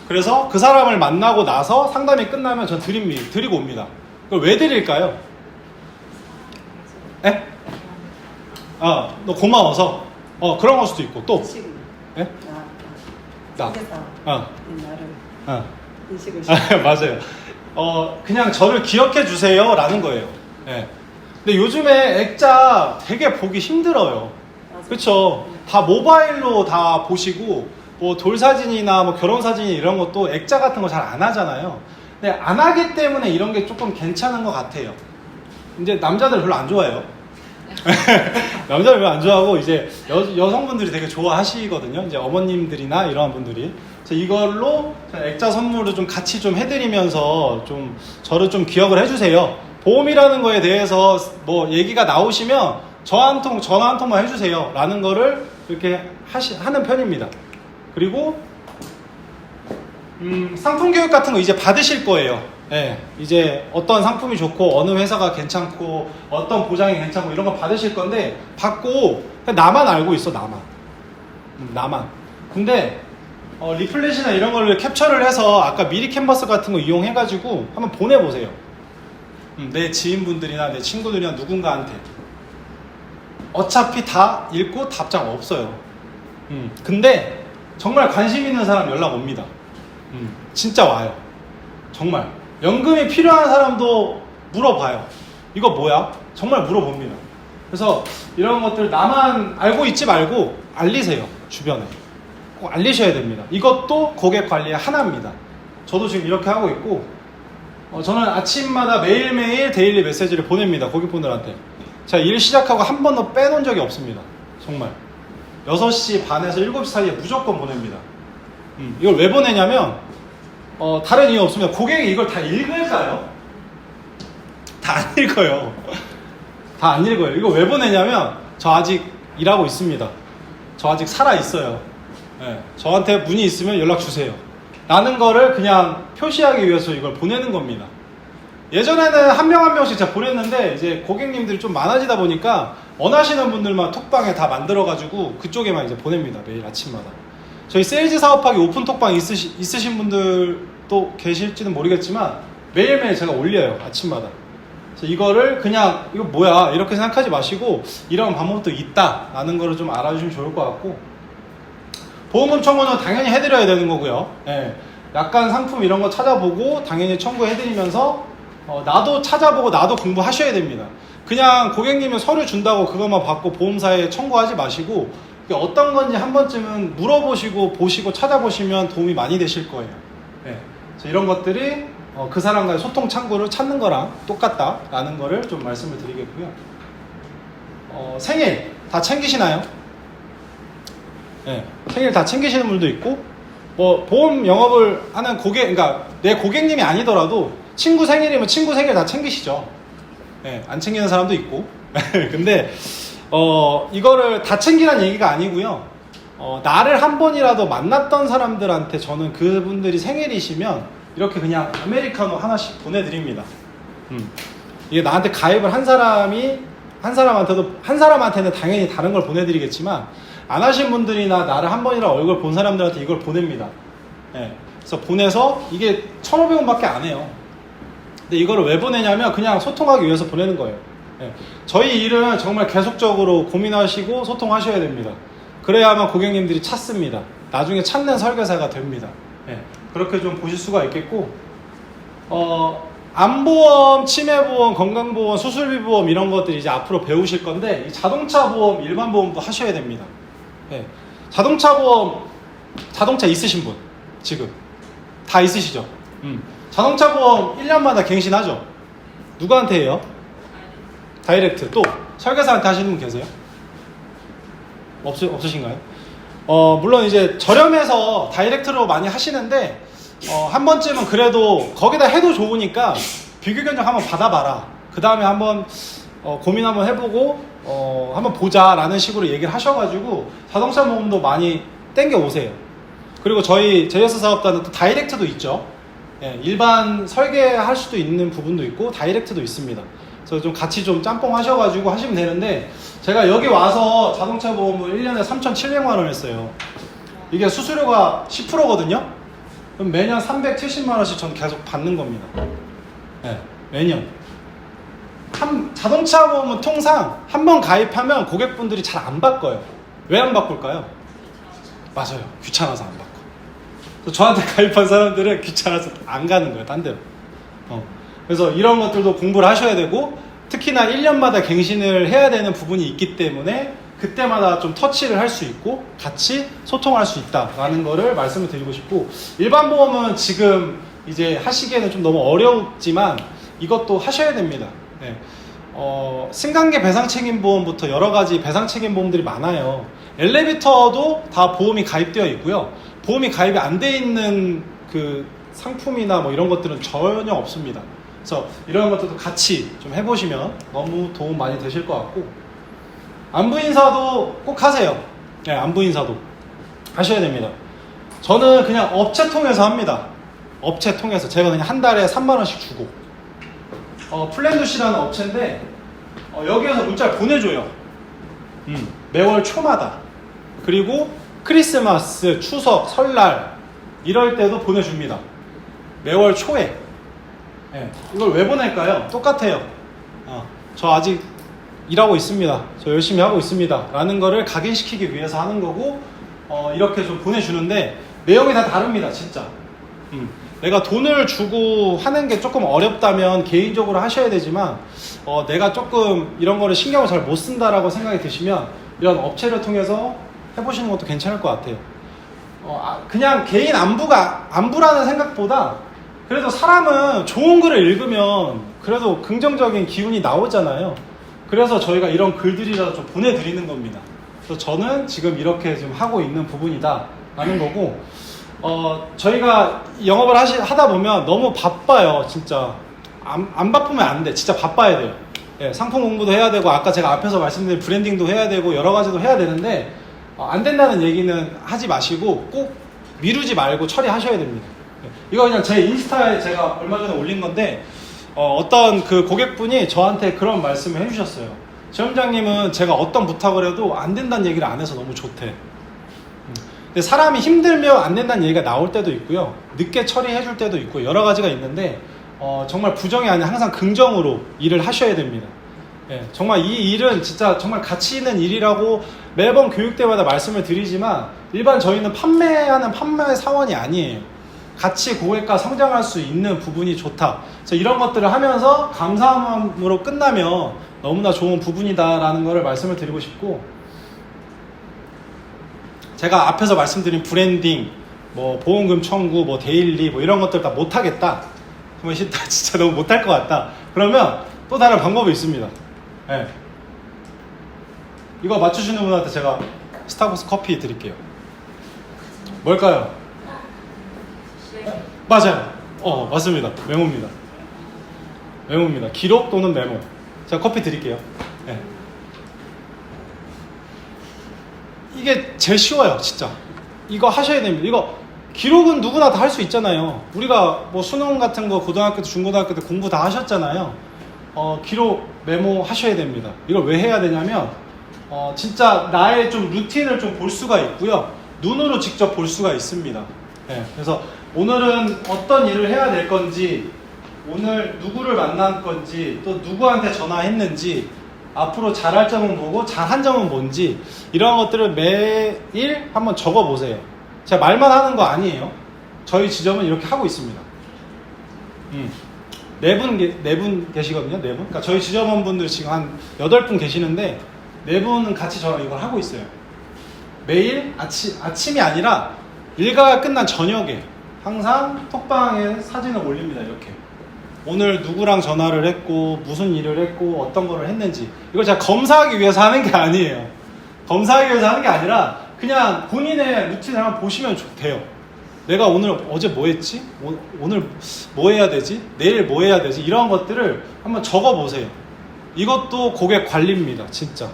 그래서 그 사람을 만나고 나서 상담이 끝나면 전 드리고 옵니다. 그걸 왜 드릴까요? 에? 너 고마워서. 그런 걸 수도 있고 또. 에? 나. 나를 인식을 맞아요. 그냥 저를 기억해 주세요 라는 거예요. 예. 근데 요즘에 액자 되게 보기 힘들어요. 그쵸? 다 모바일로 다 보시고 뭐 돌사진이나 뭐 결혼사진 이런 것도 액자 같은 거 잘 안 하잖아요. 근데 안 하기 때문에 이런 게 조금 괜찮은 것 같아요. 이제 남자들 별로 안 좋아해요. 남자들 별로 안 좋아하고 이제 여성분들이 되게 좋아하시거든요. 이제 어머님들이나 이런 분들이. 그래서 이걸로 액자 선물을 좀 같이 좀 해드리면서 좀 저를 좀 기억을 해주세요. 보험이라는 거에 대해서 뭐 얘기가 나오시면 전화 한 통만 해주세요 라는 거를 이렇게 하는 편입니다. 그리고 상품 교육 같은 거 이제 받으실 거예요. 네, 이제 어떤 상품이 좋고 어느 회사가 괜찮고 어떤 보장이 괜찮고 이런 거 받으실 건데 받고 그냥 나만 알고 있어. 나만. 근데 리플렛이나 이런 거를 캡처를 해서 아까 미리 캔버스 같은 거 이용해가지고 한번 보내보세요. 내 지인분들이나 내 친구들이나 누군가한테. 어차피 다 읽고 답장 없어요. 근데 정말 관심 있는 사람 연락 옵니다. 진짜 와요. 정말. 연금이 필요한 사람도 물어봐요. 이거 뭐야? 정말 물어봅니다. 그래서 이런 것들 나만 알고 있지 말고 알리세요. 주변에. 꼭 알리셔야 됩니다. 이것도 고객 관리의 하나입니다. 저도 지금 이렇게 하고 있고 저는 아침마다 매일매일 데일리 메시지를 보냅니다. 고객분들한테. 제가 일 시작하고 한 번도 빼놓은 적이 없습니다. 정말 6시 반에서 7시 사이에 무조건 보냅니다. 이걸 왜 보내냐면 다른 이유 없습니다. 고객이 이걸 다 읽을까요? 다 안 읽어요. 다 안 읽어요. 이거 왜 보내냐면 저 아직 일하고 있습니다. 저 아직 살아있어요. 네, 저한테 문의 있으면 연락 주세요 라는 거를 그냥 표시하기 위해서 이걸 보내는 겁니다. 예전에는 한 명 한 명씩 제가 보냈는데 이제 고객님들이 좀 많아지다 보니까 원하시는 분들만 톡방에 다 만들어가지고 그쪽에만 이제 보냅니다. 매일 아침마다. 저희 세일즈 사업하기 오픈 톡방 있으신 분들도 계실지는 모르겠지만 매일매일 제가 올려요. 아침마다. 그래서 이거를 그냥 이거 뭐야 이렇게 생각하지 마시고 이런 방법도 있다 라는 거를 좀 알아주시면 좋을 것 같고 보험금 청구는 당연히 해드려야 되는 거고요. 예, 약간 상품 이런 거 찾아보고 당연히 청구해드리면서 나도 찾아보고 나도 공부하셔야 됩니다. 그냥 고객님은 서류 준다고 그것만 받고 보험사에 청구하지 마시고 어떤 건지 한 번쯤은 물어보시고 보시고 찾아보시면 도움이 많이 되실 거예요. 네. 이런 것들이 그 사람과의 소통 창구를 찾는 거랑 똑같다라는 거를 좀 말씀을 드리겠고요. 생일 다 챙기시나요? 네. 생일 다 챙기시는 분도 있고 뭐 보험 영업을 하는 그러니까 내 고객님이 아니더라도 친구 생일이면 친구 생일 다 챙기시죠. 네. 안 챙기는 사람도 있고 근데 이거를 다 챙기라는 얘기가 아니고요. 나를 한 번이라도 만났던 사람들한테 저는 그분들이 생일이시면 이렇게 그냥 아메리카노 하나씩 보내드립니다. 이게 나한테 가입을 한 사람한테는 당연히 다른 걸 보내드리겠지만 안 하신 분들이나 나를 한 번이라 얼굴 본 사람들한테 이걸 보냅니다. 네. 그래서 보내서 이게 1,500원 밖에 안 해요. 근데 이거를 왜 보내냐면 그냥 소통하기 위해서 보내는 거예요. 네. 저희 일은 정말 계속적으로 고민하시고 소통하셔야 됩니다. 그래야만 고객님들이 찾습니다. 나중에 찾는 설계사가 됩니다. 네. 그렇게 좀 보실 수가 있겠고 암보험, 치매보험, 건강보험, 수술비보험 이런 것들 이제 앞으로 배우실 건데 이 자동차 보험, 일반 보험도 하셔야 됩니다. 네. 자동차 보험, 자동차 있으신 분 지금 다 있으시죠? 자동차 보험 1년마다 갱신하죠? 누구한테 해요? 다이렉트. 또 설계사한테 하시는 분 계세요? 없으신가요? 물론 이제 저렴해서 다이렉트로 많이 하시는데 한 번쯤은 그래도 거기다 해도 좋으니까 비교 견적 한번 받아봐라. 그 다음에 한번 고민 한번 해보고 한번 보자라는 식으로 얘기를 하셔가지고 자동차 보험도 많이 땡겨 오세요. 그리고 저희 제이어스 사업단은 또 다이렉트도 있죠. 예, 일반 설계할 수도 있는 부분도 있고 다이렉트도 있습니다. 그래서 좀 같이 좀 짬뽕 하셔가지고 하시면 되는데, 제가 여기 와서 자동차 보험을 1년에 3,700만 원 했어요. 이게 수수료가 10%거든요. 그럼 매년 370만 원씩 전 계속 받는 겁니다. 예, 매년. 자동차 보험은 통상 한 번 가입하면 고객분들이 잘 안 바꿔요. 왜 안 바꿀까요? 맞아요. 귀찮아서 안 바꿔. 저한테 가입한 사람들은 귀찮아서 안 가는 거예요. 딴 데로. 그래서 이런 것들도 공부를 하셔야 되고, 특히나 1년마다 갱신을 해야 되는 부분이 있기 때문에 그때마다 좀 터치를 할 수 있고 같이 소통할 수 있다라는 거를 말씀을 드리고 싶고, 일반 보험은 지금 이제 하시기에는 좀 너무 어렵지만 이것도 하셔야 됩니다. 네. 승강계 배상책임보험부터 여러 가지 배상책임보험들이 많아요. 엘리베이터도 다 보험이 가입되어 있고요. 보험이 가입이 안 돼 있는 그 상품이나 뭐 이런 것들은 전혀 없습니다. 그래서 이런 것들도 같이 좀 해보시면 너무 도움 많이 되실 것 같고, 안부인사도 꼭 하세요. 네, 안부인사도 하셔야 됩니다. 저는 그냥 업체 통해서 합니다. 업체 통해서 제가 그냥 한 달에 3만 원씩 주고, 플랜두시라는 업체인데 여기에서 문자를 보내줘요. 매월 초마다. 그리고 크리스마스, 추석, 설날 이럴 때도 보내줍니다. 매월 초에. 네, 이걸 왜 보낼까요? 똑같아요. 저 아직 일하고 있습니다. 저 열심히 하고 있습니다. 라는 거를 각인시키기 위해서 하는 거고, 이렇게 좀 보내주는데 내용이 다 다릅니다. 진짜. 내가 돈을 주고 하는 게 조금 어렵다면 개인적으로 하셔야 되지만, 내가 조금 이런 거를 신경을 잘 못 쓴다라고 생각이 드시면 이런 업체를 통해서 해보시는 것도 괜찮을 것 같아요. 그냥 개인 안부라는 생각보다 그래도 사람은 좋은 글을 읽으면 그래도 긍정적인 기운이 나오잖아요. 그래서 저희가 이런 글들이라도 좀 보내드리는 겁니다. 그래서 저는 지금 이렇게 지금 하고 있는 부분이다 라는 거고, 저희가 영업을 하다 보면 너무 바빠요. 진짜 안 바쁘면 안 돼. 진짜 바빠야 돼요. 예, 상품 공부도 해야 되고, 아까 제가 앞에서 말씀드린 브랜딩도 해야 되고 여러 가지도 해야 되는데, 안 된다는 얘기는 하지 마시고 꼭 미루지 말고 처리하셔야 됩니다. 이거 그냥 제 인스타에 제가 얼마 전에 올린 건데, 어떤 그 고객분이 저한테 그런 말씀을 해주셨어요. 지점장님은 제가 어떤 부탁을 해도 안 된다는 얘기를 안 해서 너무 좋대. 근데 사람이 힘들면 안 된다는 얘기가 나올 때도 있고요, 늦게 처리해 줄 때도 있고 여러 가지가 있는데, 정말 부정이 아니라 항상 긍정으로 일을 하셔야 됩니다. 예, 정말 이 일은 진짜 정말 가치 있는 일이라고 매번 교육 때마다 말씀을 드리지만, 일반 저희는 판매하는 판매 사원이 아니에요. 같이 고객과 성장할 수 있는 부분이 좋다. 그래서 이런 것들을 하면서 감사함으로 끝나면 너무나 좋은 부분이다라는 것을 말씀을 드리고 싶고, 제가 앞에서 말씀드린 브랜딩, 뭐 보험금 청구, 뭐 데일리, 뭐 이런 것들 다 못하겠다, 그러면 진짜 너무 못할 것 같다, 그러면 또 다른 방법이 있습니다. 네. 이거 맞추시는 분한테 제가 스타벅스 커피 드릴게요. 뭘까요? 맞아요. 맞습니다. 메모입니다. 메모입니다. 기록 또는 메모. 제가 커피 드릴게요. 네. 이게 제일 쉬워요, 진짜. 이거 하셔야 됩니다. 이거 기록은 누구나 다 할 수 있잖아요. 우리가 뭐 수능 같은 거 고등학교 때, 중고등학교 때 공부 다 하셨잖아요. 기록 메모 하셔야 됩니다. 이걸 왜 해야 되냐면, 진짜 나의 좀 루틴을 좀 볼 수가 있고요, 눈으로 직접 볼 수가 있습니다. 네, 그래서 오늘은 어떤 일을 해야 될 건지, 오늘 누구를 만날 건지, 또 누구한테 전화했는지, 앞으로 잘할 점은 뭐고 잘한 점은 뭔지, 이런 것들을 매일 한번 적어보세요. 제가 말만 하는 거 아니에요. 저희 지점은 이렇게 하고 있습니다. 네 분 계시거든요. 4분. 그러니까 저희 지점원분들 지금 한 8분 계시는데 4분은 같이 저랑 이걸 하고 있어요. 매일 아침이 아니라 일과가 끝난 저녁에 항상 톡방에 사진을 올립니다. 이렇게 오늘 누구랑 전화를 했고 무슨 일을 했고 어떤 거를 했는지 이걸 제가 검사하기 위해서 하는 게 아니에요. 검사하기 위해서 하는 게 아니라 그냥 본인의 루틴을 한번 보시면 돼요. 내가 오늘 어제 뭐 했지? 오늘 뭐 해야 되지? 내일 뭐 해야 되지? 이런 것들을 한번 적어 보세요. 이것도 고객 관리입니다. 진짜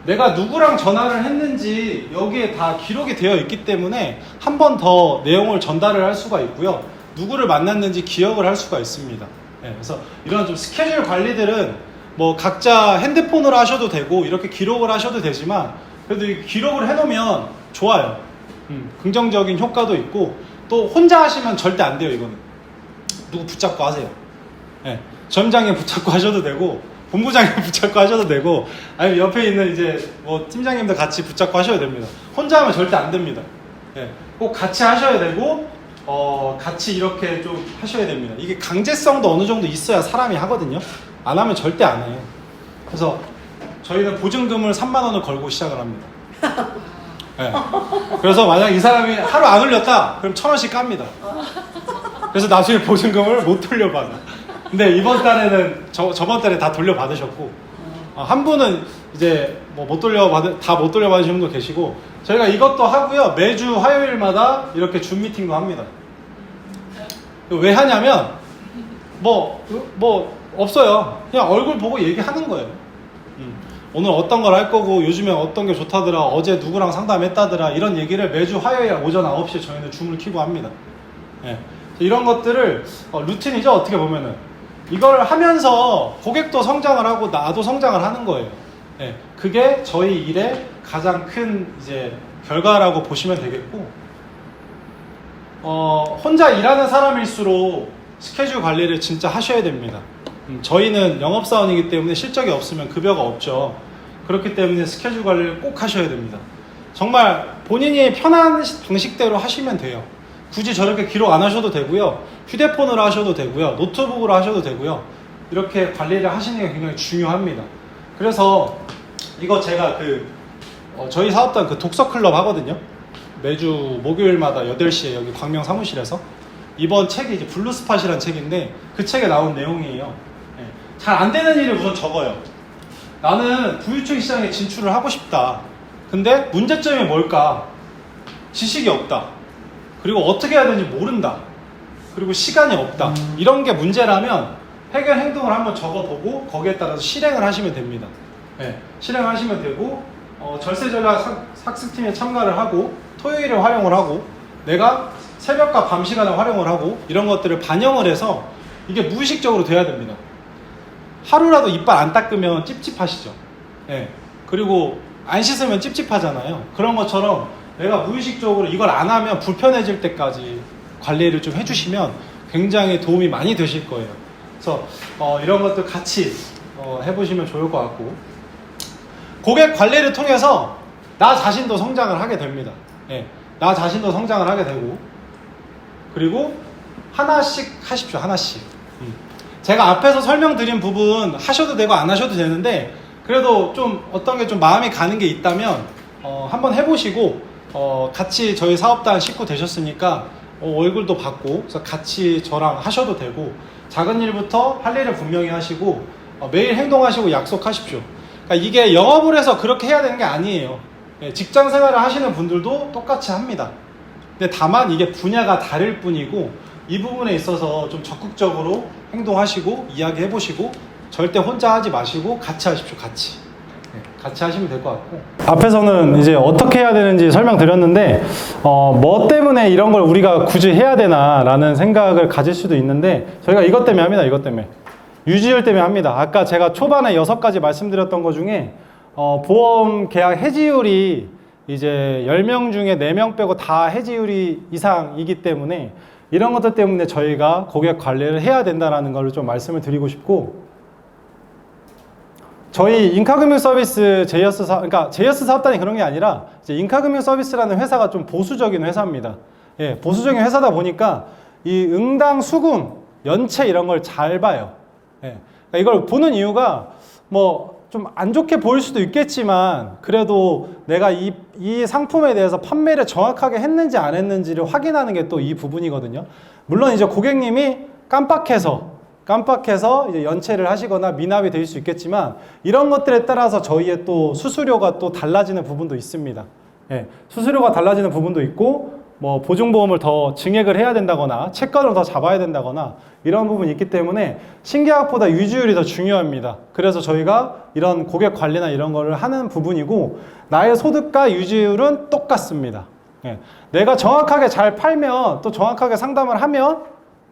내가 누구랑 전화를 했는지 여기에 다 기록이 되어 있기 때문에 한 번 더 내용을 전달을 할 수가 있고요. 누구를 만났는지 기억을 할 수가 있습니다. 네, 그래서 이런 좀 스케줄 관리들은 뭐 각자 핸드폰으로 하셔도 되고 이렇게 기록을 하셔도 되지만 그래도 이 기록을 해놓으면 좋아요. 긍정적인 효과도 있고 또 혼자 하시면 절대 안 돼요. 이거는 누구 붙잡고 하세요. 네, 점장님 붙잡고 하셔도 되고 본부장님 붙잡고 하셔도 되고 아니면 옆에 있는 이제 뭐 팀장님도 같이 붙잡고 하셔야 됩니다. 혼자 하면 절대 안 됩니다. 네, 꼭 같이 하셔야 되고 같이 이렇게 좀 하셔야 됩니다. 이게 강제성도 어느 정도 있어야 사람이 하거든요. 안 하면 절대 안 해요. 그래서 저희는 보증금을 3만 원을 걸고 시작을 합니다. 네. 그래서 만약 이 사람이 하루 안 올렸다 그럼 1,000원씩 깝니다. 그래서 나중에 보증금을 못 돌려받아. 근데 이번 달에는 저번 달에 다 돌려받으셨고 한 분은 이제 뭐 다 못 돌려받으신 분도 계시고 저희가 이것도 하고요. 매주 화요일마다 이렇게 줌 미팅도 합니다. 왜 하냐면 뭐 없어요. 그냥 얼굴 보고 얘기하는 거예요. 오늘 어떤 걸 할 거고 요즘에 어떤 게 좋다더라, 어제 누구랑 상담했다더라, 이런 얘기를 매주 화요일 오전 9시에 저희는 줌을 켜고 합니다. 네. 이런 것들을 루틴이죠. 어떻게 보면은 이걸 하면서 고객도 성장을 하고 나도 성장을 하는 거예요. 네. 그게 저희 일의 가장 큰 이제 결과라고 보시면 되겠고, 혼자 일하는 사람일수록 스케줄 관리를 진짜 하셔야 됩니다. 저희는 영업사원이기 때문에 실적이 없으면 급여가 없죠. 그렇기 때문에 스케줄 관리를 꼭 하셔야 됩니다. 정말 본인이 편한 방식대로 하시면 돼요. 굳이 저렇게 기록 안 하셔도 되고요. 휴대폰으로 하셔도 되고요. 노트북으로 하셔도 되고요. 이렇게 관리를 하시는 게 굉장히 중요합니다. 그래서 이거 제가 저희 사업단 독서클럽 하거든요. 매주 목요일마다 8시에 여기 광명 사무실에서 이번 책이 이제 블루스팟이라는 책인데 그 책에 나온 내용이에요. 네. 잘 안 되는 일을 우선 적어요. 나는 부유층 시장에 진출을 하고 싶다. 근데 문제점이 뭘까? 지식이 없다. 그리고 어떻게 해야 되는지 모른다. 그리고 시간이 없다. 이런 게 문제라면 해결 행동을 한번 적어보고 거기에 따라서 실행을 하시면 됩니다. 네. 실행하시면 되고 절세전략 학습팀에 참가를 하고 토요일에 활용을 하고 내가 새벽과 밤 시간에 활용을 하고 이런 것들을 반영을 해서 이게 무의식적으로 돼야 됩니다. 하루라도 이빨 안 닦으면 찝찝하시죠. 네. 그리고 안 씻으면 찝찝하잖아요. 그런 것처럼 내가 무의식적으로 이걸 안 하면 불편해질 때까지 관리를 좀 해주시면 굉장히 도움이 많이 되실 거예요. 그래서 이런 것들 같이 해보시면 좋을 것 같고, 고객 관리를 통해서 나 자신도 성장을 하게 됩니다. 네. 나 자신도 성장을 하게 되고, 그리고 하나씩 하십시오. 하나씩. 제가 앞에서 설명드린 부분 하셔도 되고 안 하셔도 되는데 그래도 좀 어떤 게 좀 마음이 가는 게 있다면 한번 해보시고 같이 저희 사업단 식구 되셨으니까 얼굴도 받고 그래서 같이 저랑 하셔도 되고, 작은 일부터 할 일을 분명히 하시고 매일 행동하시고 약속하십시오. 그러니까 이게 영업을 해서 그렇게 해야 되는 게 아니에요. 직장 생활을 하시는 분들도 똑같이 합니다. 근데 다만 이게 분야가 다를 뿐이고 이 부분에 있어서 좀 적극적으로 행동하시고 이야기해보시고 절대 혼자 하지 마시고 같이 하십시오. 같이 하시면 될 것 같고, 앞에서는 이제 어떻게 해야 되는지 설명드렸는데 뭐 때문에 이런 걸 우리가 굳이 해야 되나 라는 생각을 가질 수도 있는데 저희가 이것 때문에 합니다. 이것 때문에 유지율 때문에 합니다. 아까 제가 초반에 6가지 말씀드렸던 것 중에 보험 계약 해지율이 이제 10명 중에 4명 빼고 다 해지율이 이상이기 때문에 이런 것들 때문에 저희가 고객 관리를 해야 된다는 걸 좀 말씀을 드리고 싶고, 저희 인카금융서비스 그러니까 제이어스 사업단이 그런 게 아니라 이제 인카금융서비스라는 회사가 좀 보수적인 회사입니다. 예, 보수적인 회사다 보니까 이 응당 수금, 연체 이런 걸 잘 봐요. 예, 그러니까 이걸 보는 이유가 뭐 좀 안 좋게 보일 수도 있겠지만 그래도 내가 이 상품에 대해서 판매를 정확하게 했는지 안 했는지를 확인하는 게 또 이 부분이거든요. 물론 이제 고객님이 깜빡해서 이제 연체를 하시거나 미납이 될 수 있겠지만 이런 것들에 따라서 저희의 또 수수료가 또 달라지는 부분도 있습니다. 예, 수수료가 달라지는 부분도 있고 뭐 보증보험을 더 증액을 해야 된다거나 채권을 더 잡아야 된다거나 이런 부분이 있기 때문에 신계약보다 유지율이 더 중요합니다. 그래서 저희가 이런 고객 관리나 이런 거를 하는 부분이고 나의 소득과 유지율은 똑같습니다. 예, 내가 정확하게 잘 팔면 또 정확하게 상담을 하면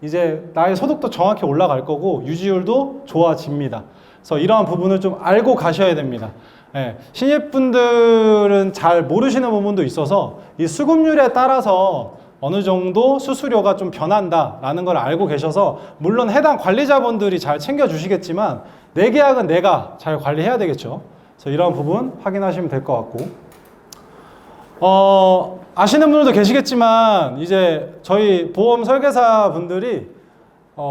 이제 나의 소득도 정확히 올라갈 거고 유지율도 좋아집니다. 그래서 이러한 부분을 좀 알고 가셔야 됩니다. 예, 신입분들은 잘 모르시는 부분도 있어서 이 수급률에 따라서 어느 정도 수수료가 좀 변한다라는 걸 알고 계셔서 물론 해당 관리자분들이 잘 챙겨주시겠지만 내 계약은 내가 잘 관리해야 되겠죠. 그래서 이런 부분 확인하시면 될 것 같고 아시는 분들도 계시겠지만 이제 저희 보험 설계사 분들이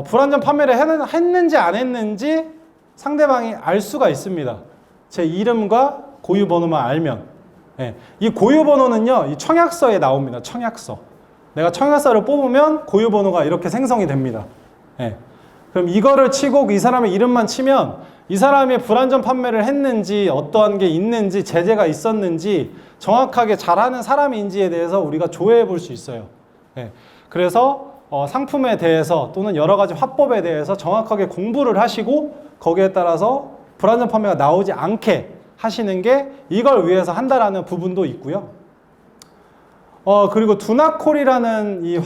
불안전 판매를 했는지 안 했는지 상대방이 알 수가 있습니다. 제 이름과 고유 번호만 알면. 예, 이 고유 번호는요, 이 청약서에 나옵니다. 청약서. 내가 청약서를 뽑으면 고유 번호가 이렇게 생성이 됩니다. 예, 그럼 이거를 치고 이 사람의 이름만 치면 이 사람이 불안전 판매를 했는지 어떠한 게 있는지 제재가 있었는지 정확하게 잘하는 사람인지에 대해서 우리가 조회해 볼 수 있어요. 예, 그래서 상품에 대해서 또는 여러 가지 화법에 대해서 정확하게 공부를 하시고 거기에 따라서 불안전 판매가 나오지 않게 하시는 게 이걸 위해서 한다라는 부분도 있고요. 그리고 두나콜이라는 이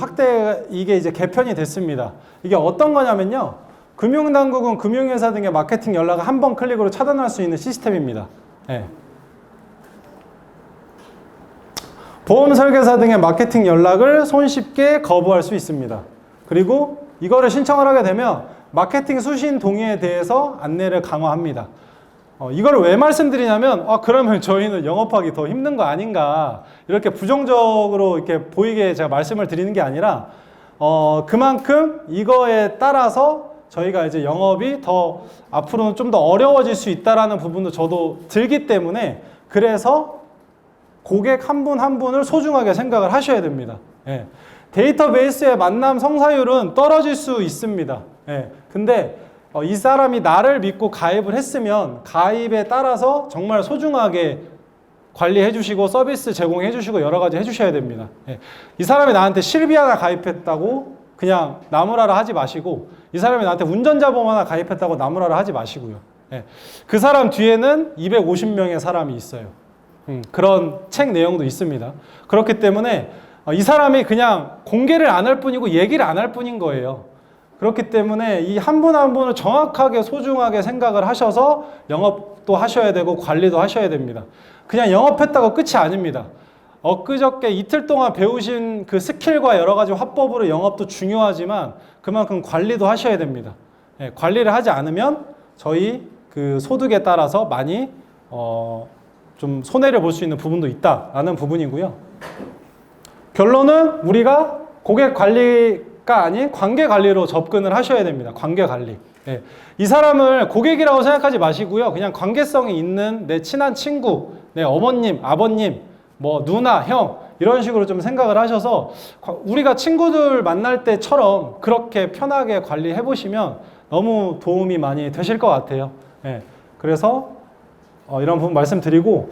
이게 이제 개편이 됐습니다. 이게 어떤 거냐면요. 금융당국은 금융회사 등의 마케팅 연락을 한 번 클릭으로 차단할 수 있는 시스템입니다. 예. 보험 설계사 등의 마케팅 연락을 손쉽게 거부할 수 있습니다. 그리고 이거를 신청을 하게 되면 마케팅 수신 동의에 대해서 안내를 강화합니다. 이걸 왜 말씀드리냐면 그러면 저희는 영업하기 더 힘든 거 아닌가 이렇게 부정적으로 이렇게 보이게 제가 말씀을 드리는 게 아니라 그만큼 이거에 따라서 저희가 이제 영업이 더 앞으로는 좀 더 어려워질 수 있다라는 부분도 저도 들기 때문에 그래서 고객 한 분 한 분을 소중하게 생각을 하셔야 됩니다. 예. 데이터베이스의 만남 성사율은 떨어질 수 있습니다. 예. 근데 이 사람이 나를 믿고 가입을 했으면 가입에 따라서 정말 소중하게 관리해 주시고 서비스 제공해 주시고 여러 가지 해 주셔야 됩니다. 예. 이 사람이 나한테 실비 하나 가입했다고 그냥 나무라라 하지 마시고 이 사람이 나한테 운전자 보험 하나 가입했다고 나무라라 하지 마시고요. 예. 그 사람 뒤에는 250명의 사람이 있어요. 그런 책 내용도 있습니다. 그렇기 때문에 이 사람이 그냥 공개를 안 할 뿐이고 얘기를 안 할 뿐인 거예요. 그렇기 때문에 이 한 분 한 분을 정확하게 소중하게 생각을 하셔서 영업도 하셔야 되고 관리도 하셔야 됩니다. 그냥 영업했다고 끝이 아닙니다. 엊그저께 이틀 동안 배우신 그 스킬과 여러 가지 화법으로 영업도 중요하지만 그만큼 관리도 하셔야 됩니다. 예, 관리를 하지 않으면 저희 그 소득에 따라서 많이 좀 손해를 볼 수 있는 부분도 있다라는 부분이고요. 결론은 우리가 고객 관리가 아닌 관계 관리로 접근을 하셔야 됩니다. 관계 관리. 예. 이 사람을 고객이라고 생각하지 마시고요. 그냥 관계성이 있는 내 친한 친구, 내 어머님, 아버님, 뭐 누나, 형 이런 식으로 좀 생각을 하셔서 우리가 친구들 만날 때처럼 그렇게 편하게 관리해 보시면 너무 도움이 많이 되실 것 같아요. 예. 그래서 이런 부분 말씀드리고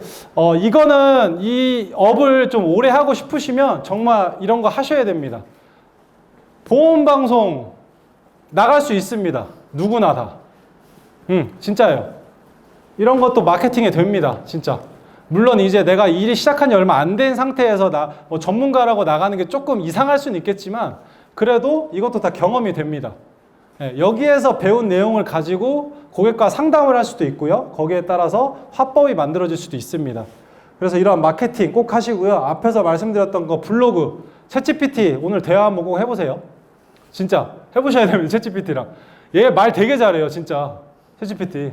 이거는 이 업을 좀 오래 하고 싶으시면 정말 이런 거 하셔야 됩니다. 보험방송 나갈 수 있습니다. 누구나 다. 진짜예요. 이런 것도 마케팅이 됩니다. 진짜. 물론 이제 내가 일이 시작한 지 얼마 안 된 상태에서 뭐 전문가라고 나가는 게 조금 이상할 수는 있겠지만 그래도 이것도 다 경험이 됩니다. 예, 여기에서 배운 내용을 가지고 고객과 상담을 할 수도 있고요. 거기에 따라서 화법이 만들어질 수도 있습니다. 그래서 이런 마케팅 꼭 하시고요. 앞에서 말씀드렸던 거 블로그, 챗GPT 오늘 대화 한번 꼭 해보세요. 진짜 해보셔야 됩니다. 챗GPT랑. 얘 말 되게 잘해요. 진짜 챗GPT.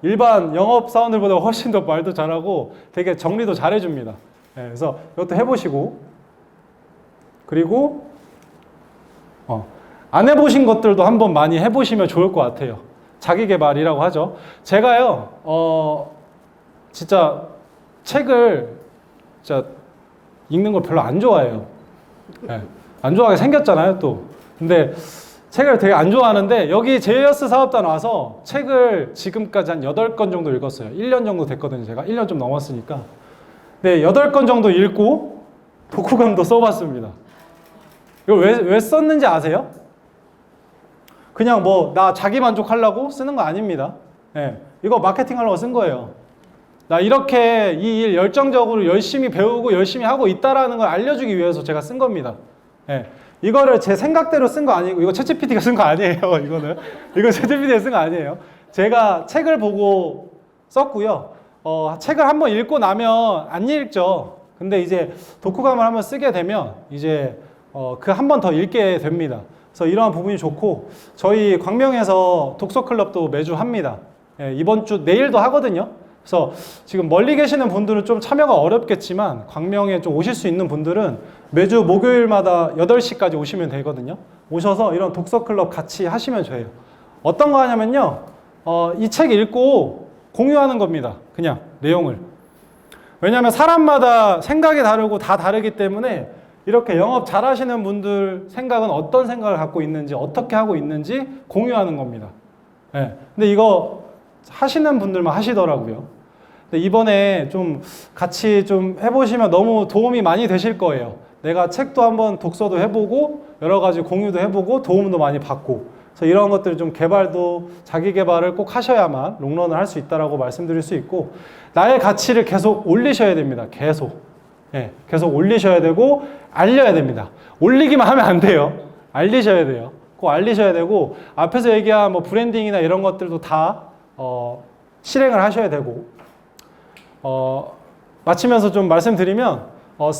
일반 영업사원들보다 훨씬 더 말도 잘하고 되게 정리도 잘해줍니다. 예, 그래서 이것도 해보시고 그리고 안 해보신 것들도 한번 많이 해보시면 좋을 것 같아요. 자기 개발이라고 하죠. 제가요, 진짜 책을 진짜 읽는 걸 별로 안 좋아해요. 네, 안 좋아하게 생겼잖아요, 또. 근데 책을 되게 안 좋아하는데 여기 제이어스 사업단 와서 책을 지금까지 한 8권 정도 읽었어요. 1년 정도 됐거든요. 제가 1년 좀 넘었으니까. 네, 8권 정도 읽고 독후감도 써봤습니다. 이걸 왜 썼는지 아세요? 그냥 뭐 나 자기 만족하려고 쓰는 거 아닙니다. 네, 이거 마케팅 하려고 쓴 거예요. 나 이렇게 이 일 열정적으로 열심히 배우고 열심히 하고 있다라는 걸 알려주기 위해서 제가 쓴 겁니다. 네, 이거를 제 생각대로 쓴 거 아니고, 이거 챗GPT가 쓴 거 아니에요. 이거 챗GPT가 쓴 거 아니에요. 제가 책을 보고 썼고요. 책을 한번 읽고 나면 안 읽죠. 근데 이제 독후감을 한번 쓰게 되면 이제 그 한 번 더 읽게 됩니다. 그래서 이러한 부분이 좋고, 저희 광명에서 독서클럽도 매주 합니다. 예, 이번 주 내일도 하거든요. 그래서 지금 멀리 계시는 분들은 좀 참여가 어렵겠지만 광명에 좀 오실 수 있는 분들은 매주 목요일마다 8시까지 오시면 되거든요. 오셔서 이런 독서클럽 같이 하시면 돼요. 어떤 거 하냐면요, 이 책 읽고 공유하는 겁니다. 그냥 내용을. 왜냐하면 사람마다 생각이 다르고 다 다르기 때문에 이렇게 영업 잘 하시는 분들 생각은 어떤 생각을 갖고 있는지, 어떻게 하고 있는지 공유하는 겁니다. 네. 근데 이거 하시는 분들만 하시더라고요. 근데 이번에 좀 같이 좀 해보시면 너무 도움이 많이 되실 거예요. 내가 책도 한번 독서도 해보고 여러 가지 공유도 해보고 도움도 많이 받고, 그래서 이런 것들 좀 개발도, 자기 개발을 꼭 하셔야만 롱런을 할 수 있다라고 말씀드릴 수 있고, 나의 가치를 계속 올리셔야 됩니다. 계속 올리셔야 되고 알려야 됩니다. 올리기만 하면 안 돼요. 알리셔야 돼요. 꼭 알리셔야 되고, 앞에서 얘기한 뭐 브랜딩이나 이런 것들도 다 실행을 하셔야 되고, 마치면서 좀 말씀드리면,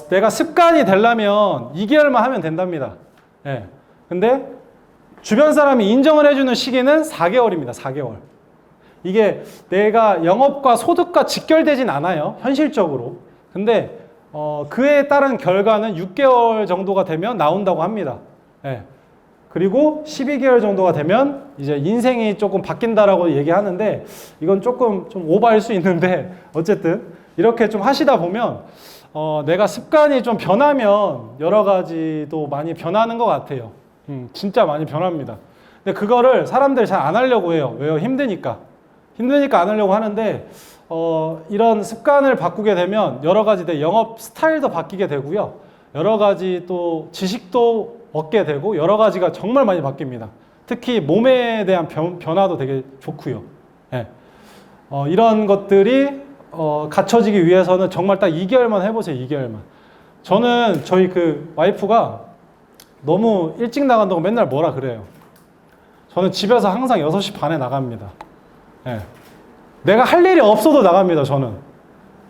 내가 습관이 되려면 2개월만 하면 된답니다. 예. 근데 주변 사람이 인정을 해주는 시기는 4개월입니다. 4개월. 이게 내가 영업과 소득과 직결되진 않아요. 현실적으로. 근데 그에 따른 결과는 6개월 정도가 되면 나온다고 합니다. 예. 그리고 12개월 정도가 되면 이제 인생이 조금 바뀐다라고 얘기하는데, 이건 조금 좀 오버할 수 있는데, 어쨌든 이렇게 좀 하시다 보면 내가 습관이 좀 변하면 여러 가지도 많이 변하는 것 같아요. 진짜 많이 변합니다. 근데 그거를 사람들이 잘 안 하려고 해요. 왜요? 힘드니까 안 하려고 하는데, 이런 습관을 바꾸게 되면 여러 가지 내 영업 스타일도 바뀌게 되고요. 여러 가지 또 지식도 얻게 되고 여러 가지가 정말 많이 바뀝니다. 특히 몸에 대한 변화도 되게 좋고요. 예. 이런 것들이 갖춰지기 위해서는 정말 딱 2개월만 해보세요. 2개월만. 저는 저희 그 와이프가 너무 일찍 나간다고 맨날 뭐라 그래요. 저는 집에서 항상 6시 반에 나갑니다. 예. 내가 할 일이 없어도 나갑니다. 저는.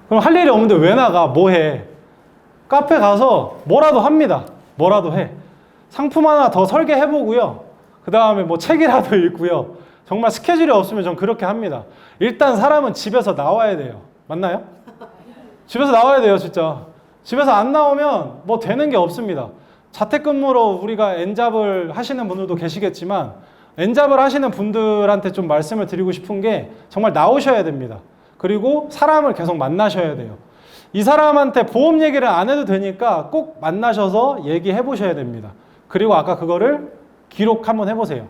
그럼 할 일이 없는데 왜 나가? 뭐 해? 카페 가서 뭐라도 합니다. 뭐라도 해. 상품 하나 더 설계해보고요. 그 다음에 뭐 책이라도 읽고요. 정말 스케줄이 없으면 전 그렇게 합니다. 일단 사람은 집에서 나와야 돼요. 맞나요? 집에서 나와야 돼요, 진짜. 집에서 안 나오면 뭐 되는 게 없습니다. 자택근무로 우리가 엔잡을 하시는 분들도 계시겠지만, 엔잡을 하시는 분들한테 좀 말씀을 드리고 싶은 게, 정말 나오셔야 됩니다. 그리고 사람을 계속 만나셔야 돼요. 이 사람한테 보험 얘기를 안 해도 되니까 꼭 만나셔서 얘기해 보셔야 됩니다. 그리고 아까 그거를 기록 한번 해보세요.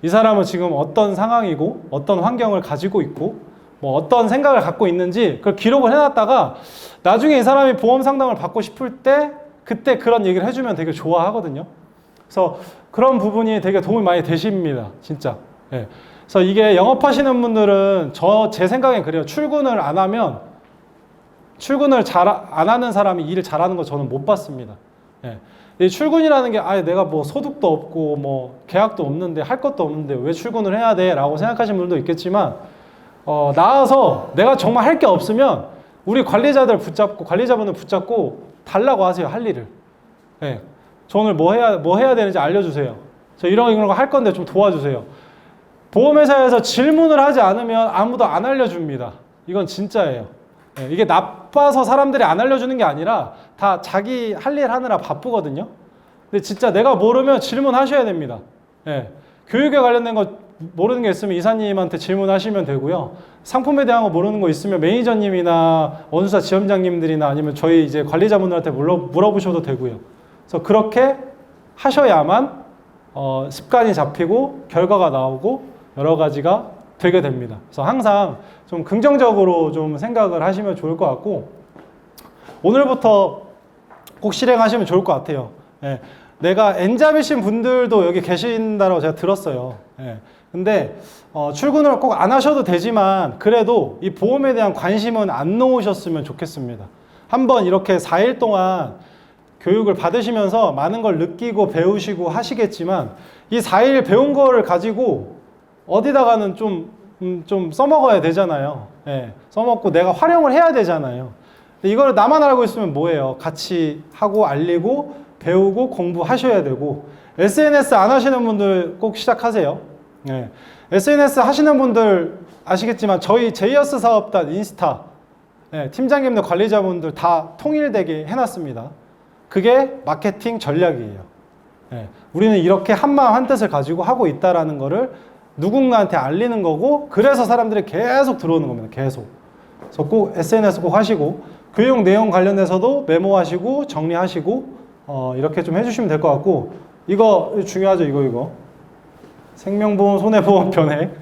이 사람은 지금 어떤 상황이고 어떤 환경을 가지고 있고 뭐 어떤 생각을 갖고 있는지 그걸 기록을 해놨다가 나중에 이 사람이 보험 상담을 받고 싶을 때 그때 그런 얘기를 해주면 되게 좋아하거든요. 그래서 그런 부분이 되게 도움이 많이 되십니다. 진짜. 예. 그래서 이게 영업하시는 분들은 제 생각엔 그래요. 출근을 안 하면, 출근을 안 하는 사람이 일을 잘하는 거 저는 못 봤습니다. 예. 이 출근이라는 게 내가 뭐 소득도 없고 뭐 계약도 없는데 할 것도 없는데 왜 출근을 해야 돼? 라고 생각하시는 분들도 있겠지만, 나와서 내가 정말 할 게 없으면 우리 관리자분을 붙잡고 달라고 하세요. 할 일을. 예. 저 오늘 뭐 해야 되는지 알려주세요. 저 이런 거 할 건데 좀 도와주세요. 보험회사에서 질문을 하지 않으면 아무도 안 알려줍니다. 이건 진짜예요. 예, 이게 나빠서 사람들이 안 알려주는 게 아니라 다 자기 할 일 하느라 바쁘거든요. 근데 진짜 내가 모르면 질문하셔야 됩니다. 예, 교육에 관련된 거 모르는 게 있으면 이사님한테 질문하시면 되고요. 상품에 대한 거 모르는 거 있으면 매니저님이나 원수사 지점장님들이나 아니면 저희 이제 관리자분들한테 물어보셔도 되고요. 그래서 그렇게 하셔야만 습관이 잡히고 결과가 나오고 여러 가지가 되게 됩니다. 그래서 항상 좀 긍정적으로 좀 생각을 하시면 좋을 것 같고, 오늘부터 꼭 실행하시면 좋을 것 같아요. 예. 내가 N잡이신 분들도 여기 계신다고 제가 들었어요. 예. 근데 출근을 꼭 안 하셔도 되지만 그래도 이 보험에 대한 관심은 안 놓으셨으면 좋겠습니다. 한번 이렇게 4일 동안 교육을 받으시면서 많은 걸 느끼고 배우시고 하시겠지만 이 4일 배운 거를 가지고 어디다가는 좀 써먹어야 되잖아요. 예. 써먹고 내가 활용을 해야 되잖아요. 근데 이걸 나만 알고 있으면 뭐예요? 같이 하고 알리고 배우고 공부하셔야 되고, SNS 안 하시는 분들 꼭 시작하세요. 예. SNS 하시는 분들 아시겠지만 저희 제이어스 사업단 인스타, 예, 팀장님들 관리자분들 다 통일되게 해놨습니다. 그게 마케팅 전략이에요. 예. 우리는 이렇게 한마음 한뜻을 가지고 하고 있다라는 거를 누군가한테 알리는 거고, 그래서 사람들이 계속 들어오는 겁니다. 계속. 그래서 꼭 SNS 꼭 하시고, 교육 내용 관련해서도 메모하시고 정리하시고 이렇게 좀 해주시면 될 것 같고, 이거 중요하죠. 이거 생명보험, 손해보험 변액.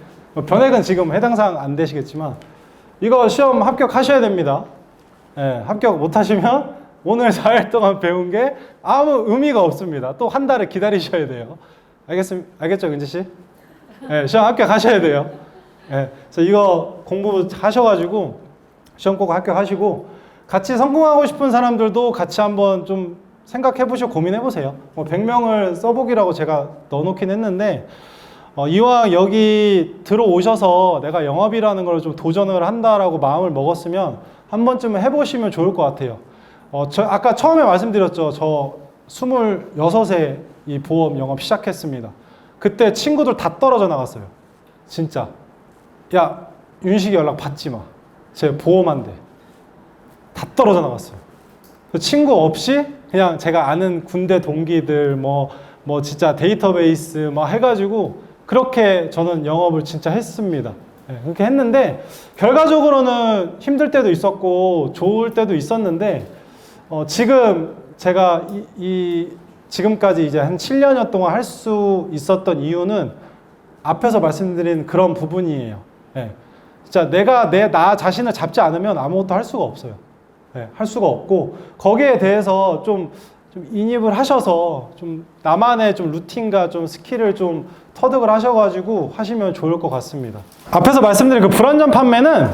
변액은 지금 해당 사항 안 되시겠지만 이거 시험 합격하셔야 됩니다. 예, 합격 못하시면 오늘 4일 동안 배운 게 아무 의미가 없습니다. 또 한 달을 기다리셔야 돼요. 알겠죠, 은지 씨? 예, 시험 합격하셔야 돼요. 예, 그래서 이거 공부 하셔가지고 시험 꼭 합격하시고, 같이 성공하고 싶은 사람들도 같이 한번 좀 생각해보시고 고민해보세요. 100명을 써보기라고 제가 넣어놓긴 했는데, 이왕 여기 들어오셔서 내가 영업이라는 걸 좀 도전을 한다라고 마음을 먹었으면 한 번쯤은 해보시면 좋을 것 같아요. 저 아까 처음에 말씀드렸죠. 저 26에 이 보험 영업 시작했습니다. 그때 친구들 다 떨어져 나갔어요. 진짜. 야, 윤식이 연락 받지 마. 제 보험한데. 다 떨어져 나갔어요. 그 친구 없이 그냥 제가 아는 군대 동기들 뭐 진짜 데이터베이스 막 해가지고 그렇게 저는 영업을 진짜 했습니다. 네, 그렇게 했는데 결과적으로는 힘들 때도 있었고 좋을 때도 있었는데, 지금 제가 지금까지 이제 한 7년여 동안 할 수 있었던 이유는 앞에서 말씀드린 그런 부분이에요. 네, 진짜 내가 나 자신을 잡지 않으면 아무것도 할 수가 없어요. 네, 할 수가 없고, 거기에 대해서 좀 인입을 하셔서 좀 나만의 좀 루틴과 좀 스킬을 좀 터득을 하셔가지고 하시면 좋을 것 같습니다. 앞에서 말씀드린 그 불안전 판매는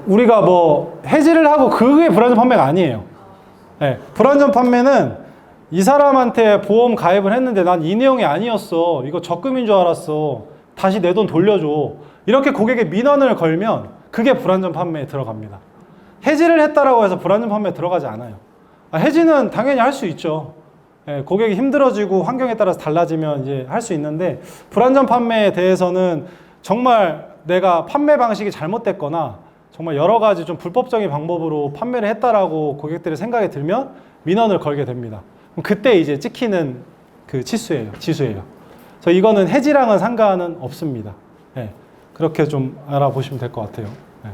우리가 뭐 해지를 하고 그게 불안전 판매가 아니에요. 네, 불안전 판매는 이 사람한테 보험 가입을 했는데 난 이 내용이 아니었어. 이거 적금인 줄 알았어. 다시 내 돈 돌려줘. 이렇게 고객에 민원을 걸면 그게 불안전 판매에 들어갑니다. 해지를 했다라고 해서 불안전 판매에 들어가지 않아요. 해지는 당연히 할 수 있죠. 예, 고객이 힘들어지고 환경에 따라서 달라지면 이제 할 수 있는데, 불안전 판매에 대해서는 정말 내가 판매 방식이 잘못됐거나 정말 여러 가지 좀 불법적인 방법으로 판매를 했다라고 고객들의 생각이 들면 민원을 걸게 됩니다. 그럼 그때 이제 찍히는 그 지수예요. 그래서 이거는 해지랑은 상관은 없습니다. 예, 그렇게 좀 알아보시면 될 것 같아요. 예.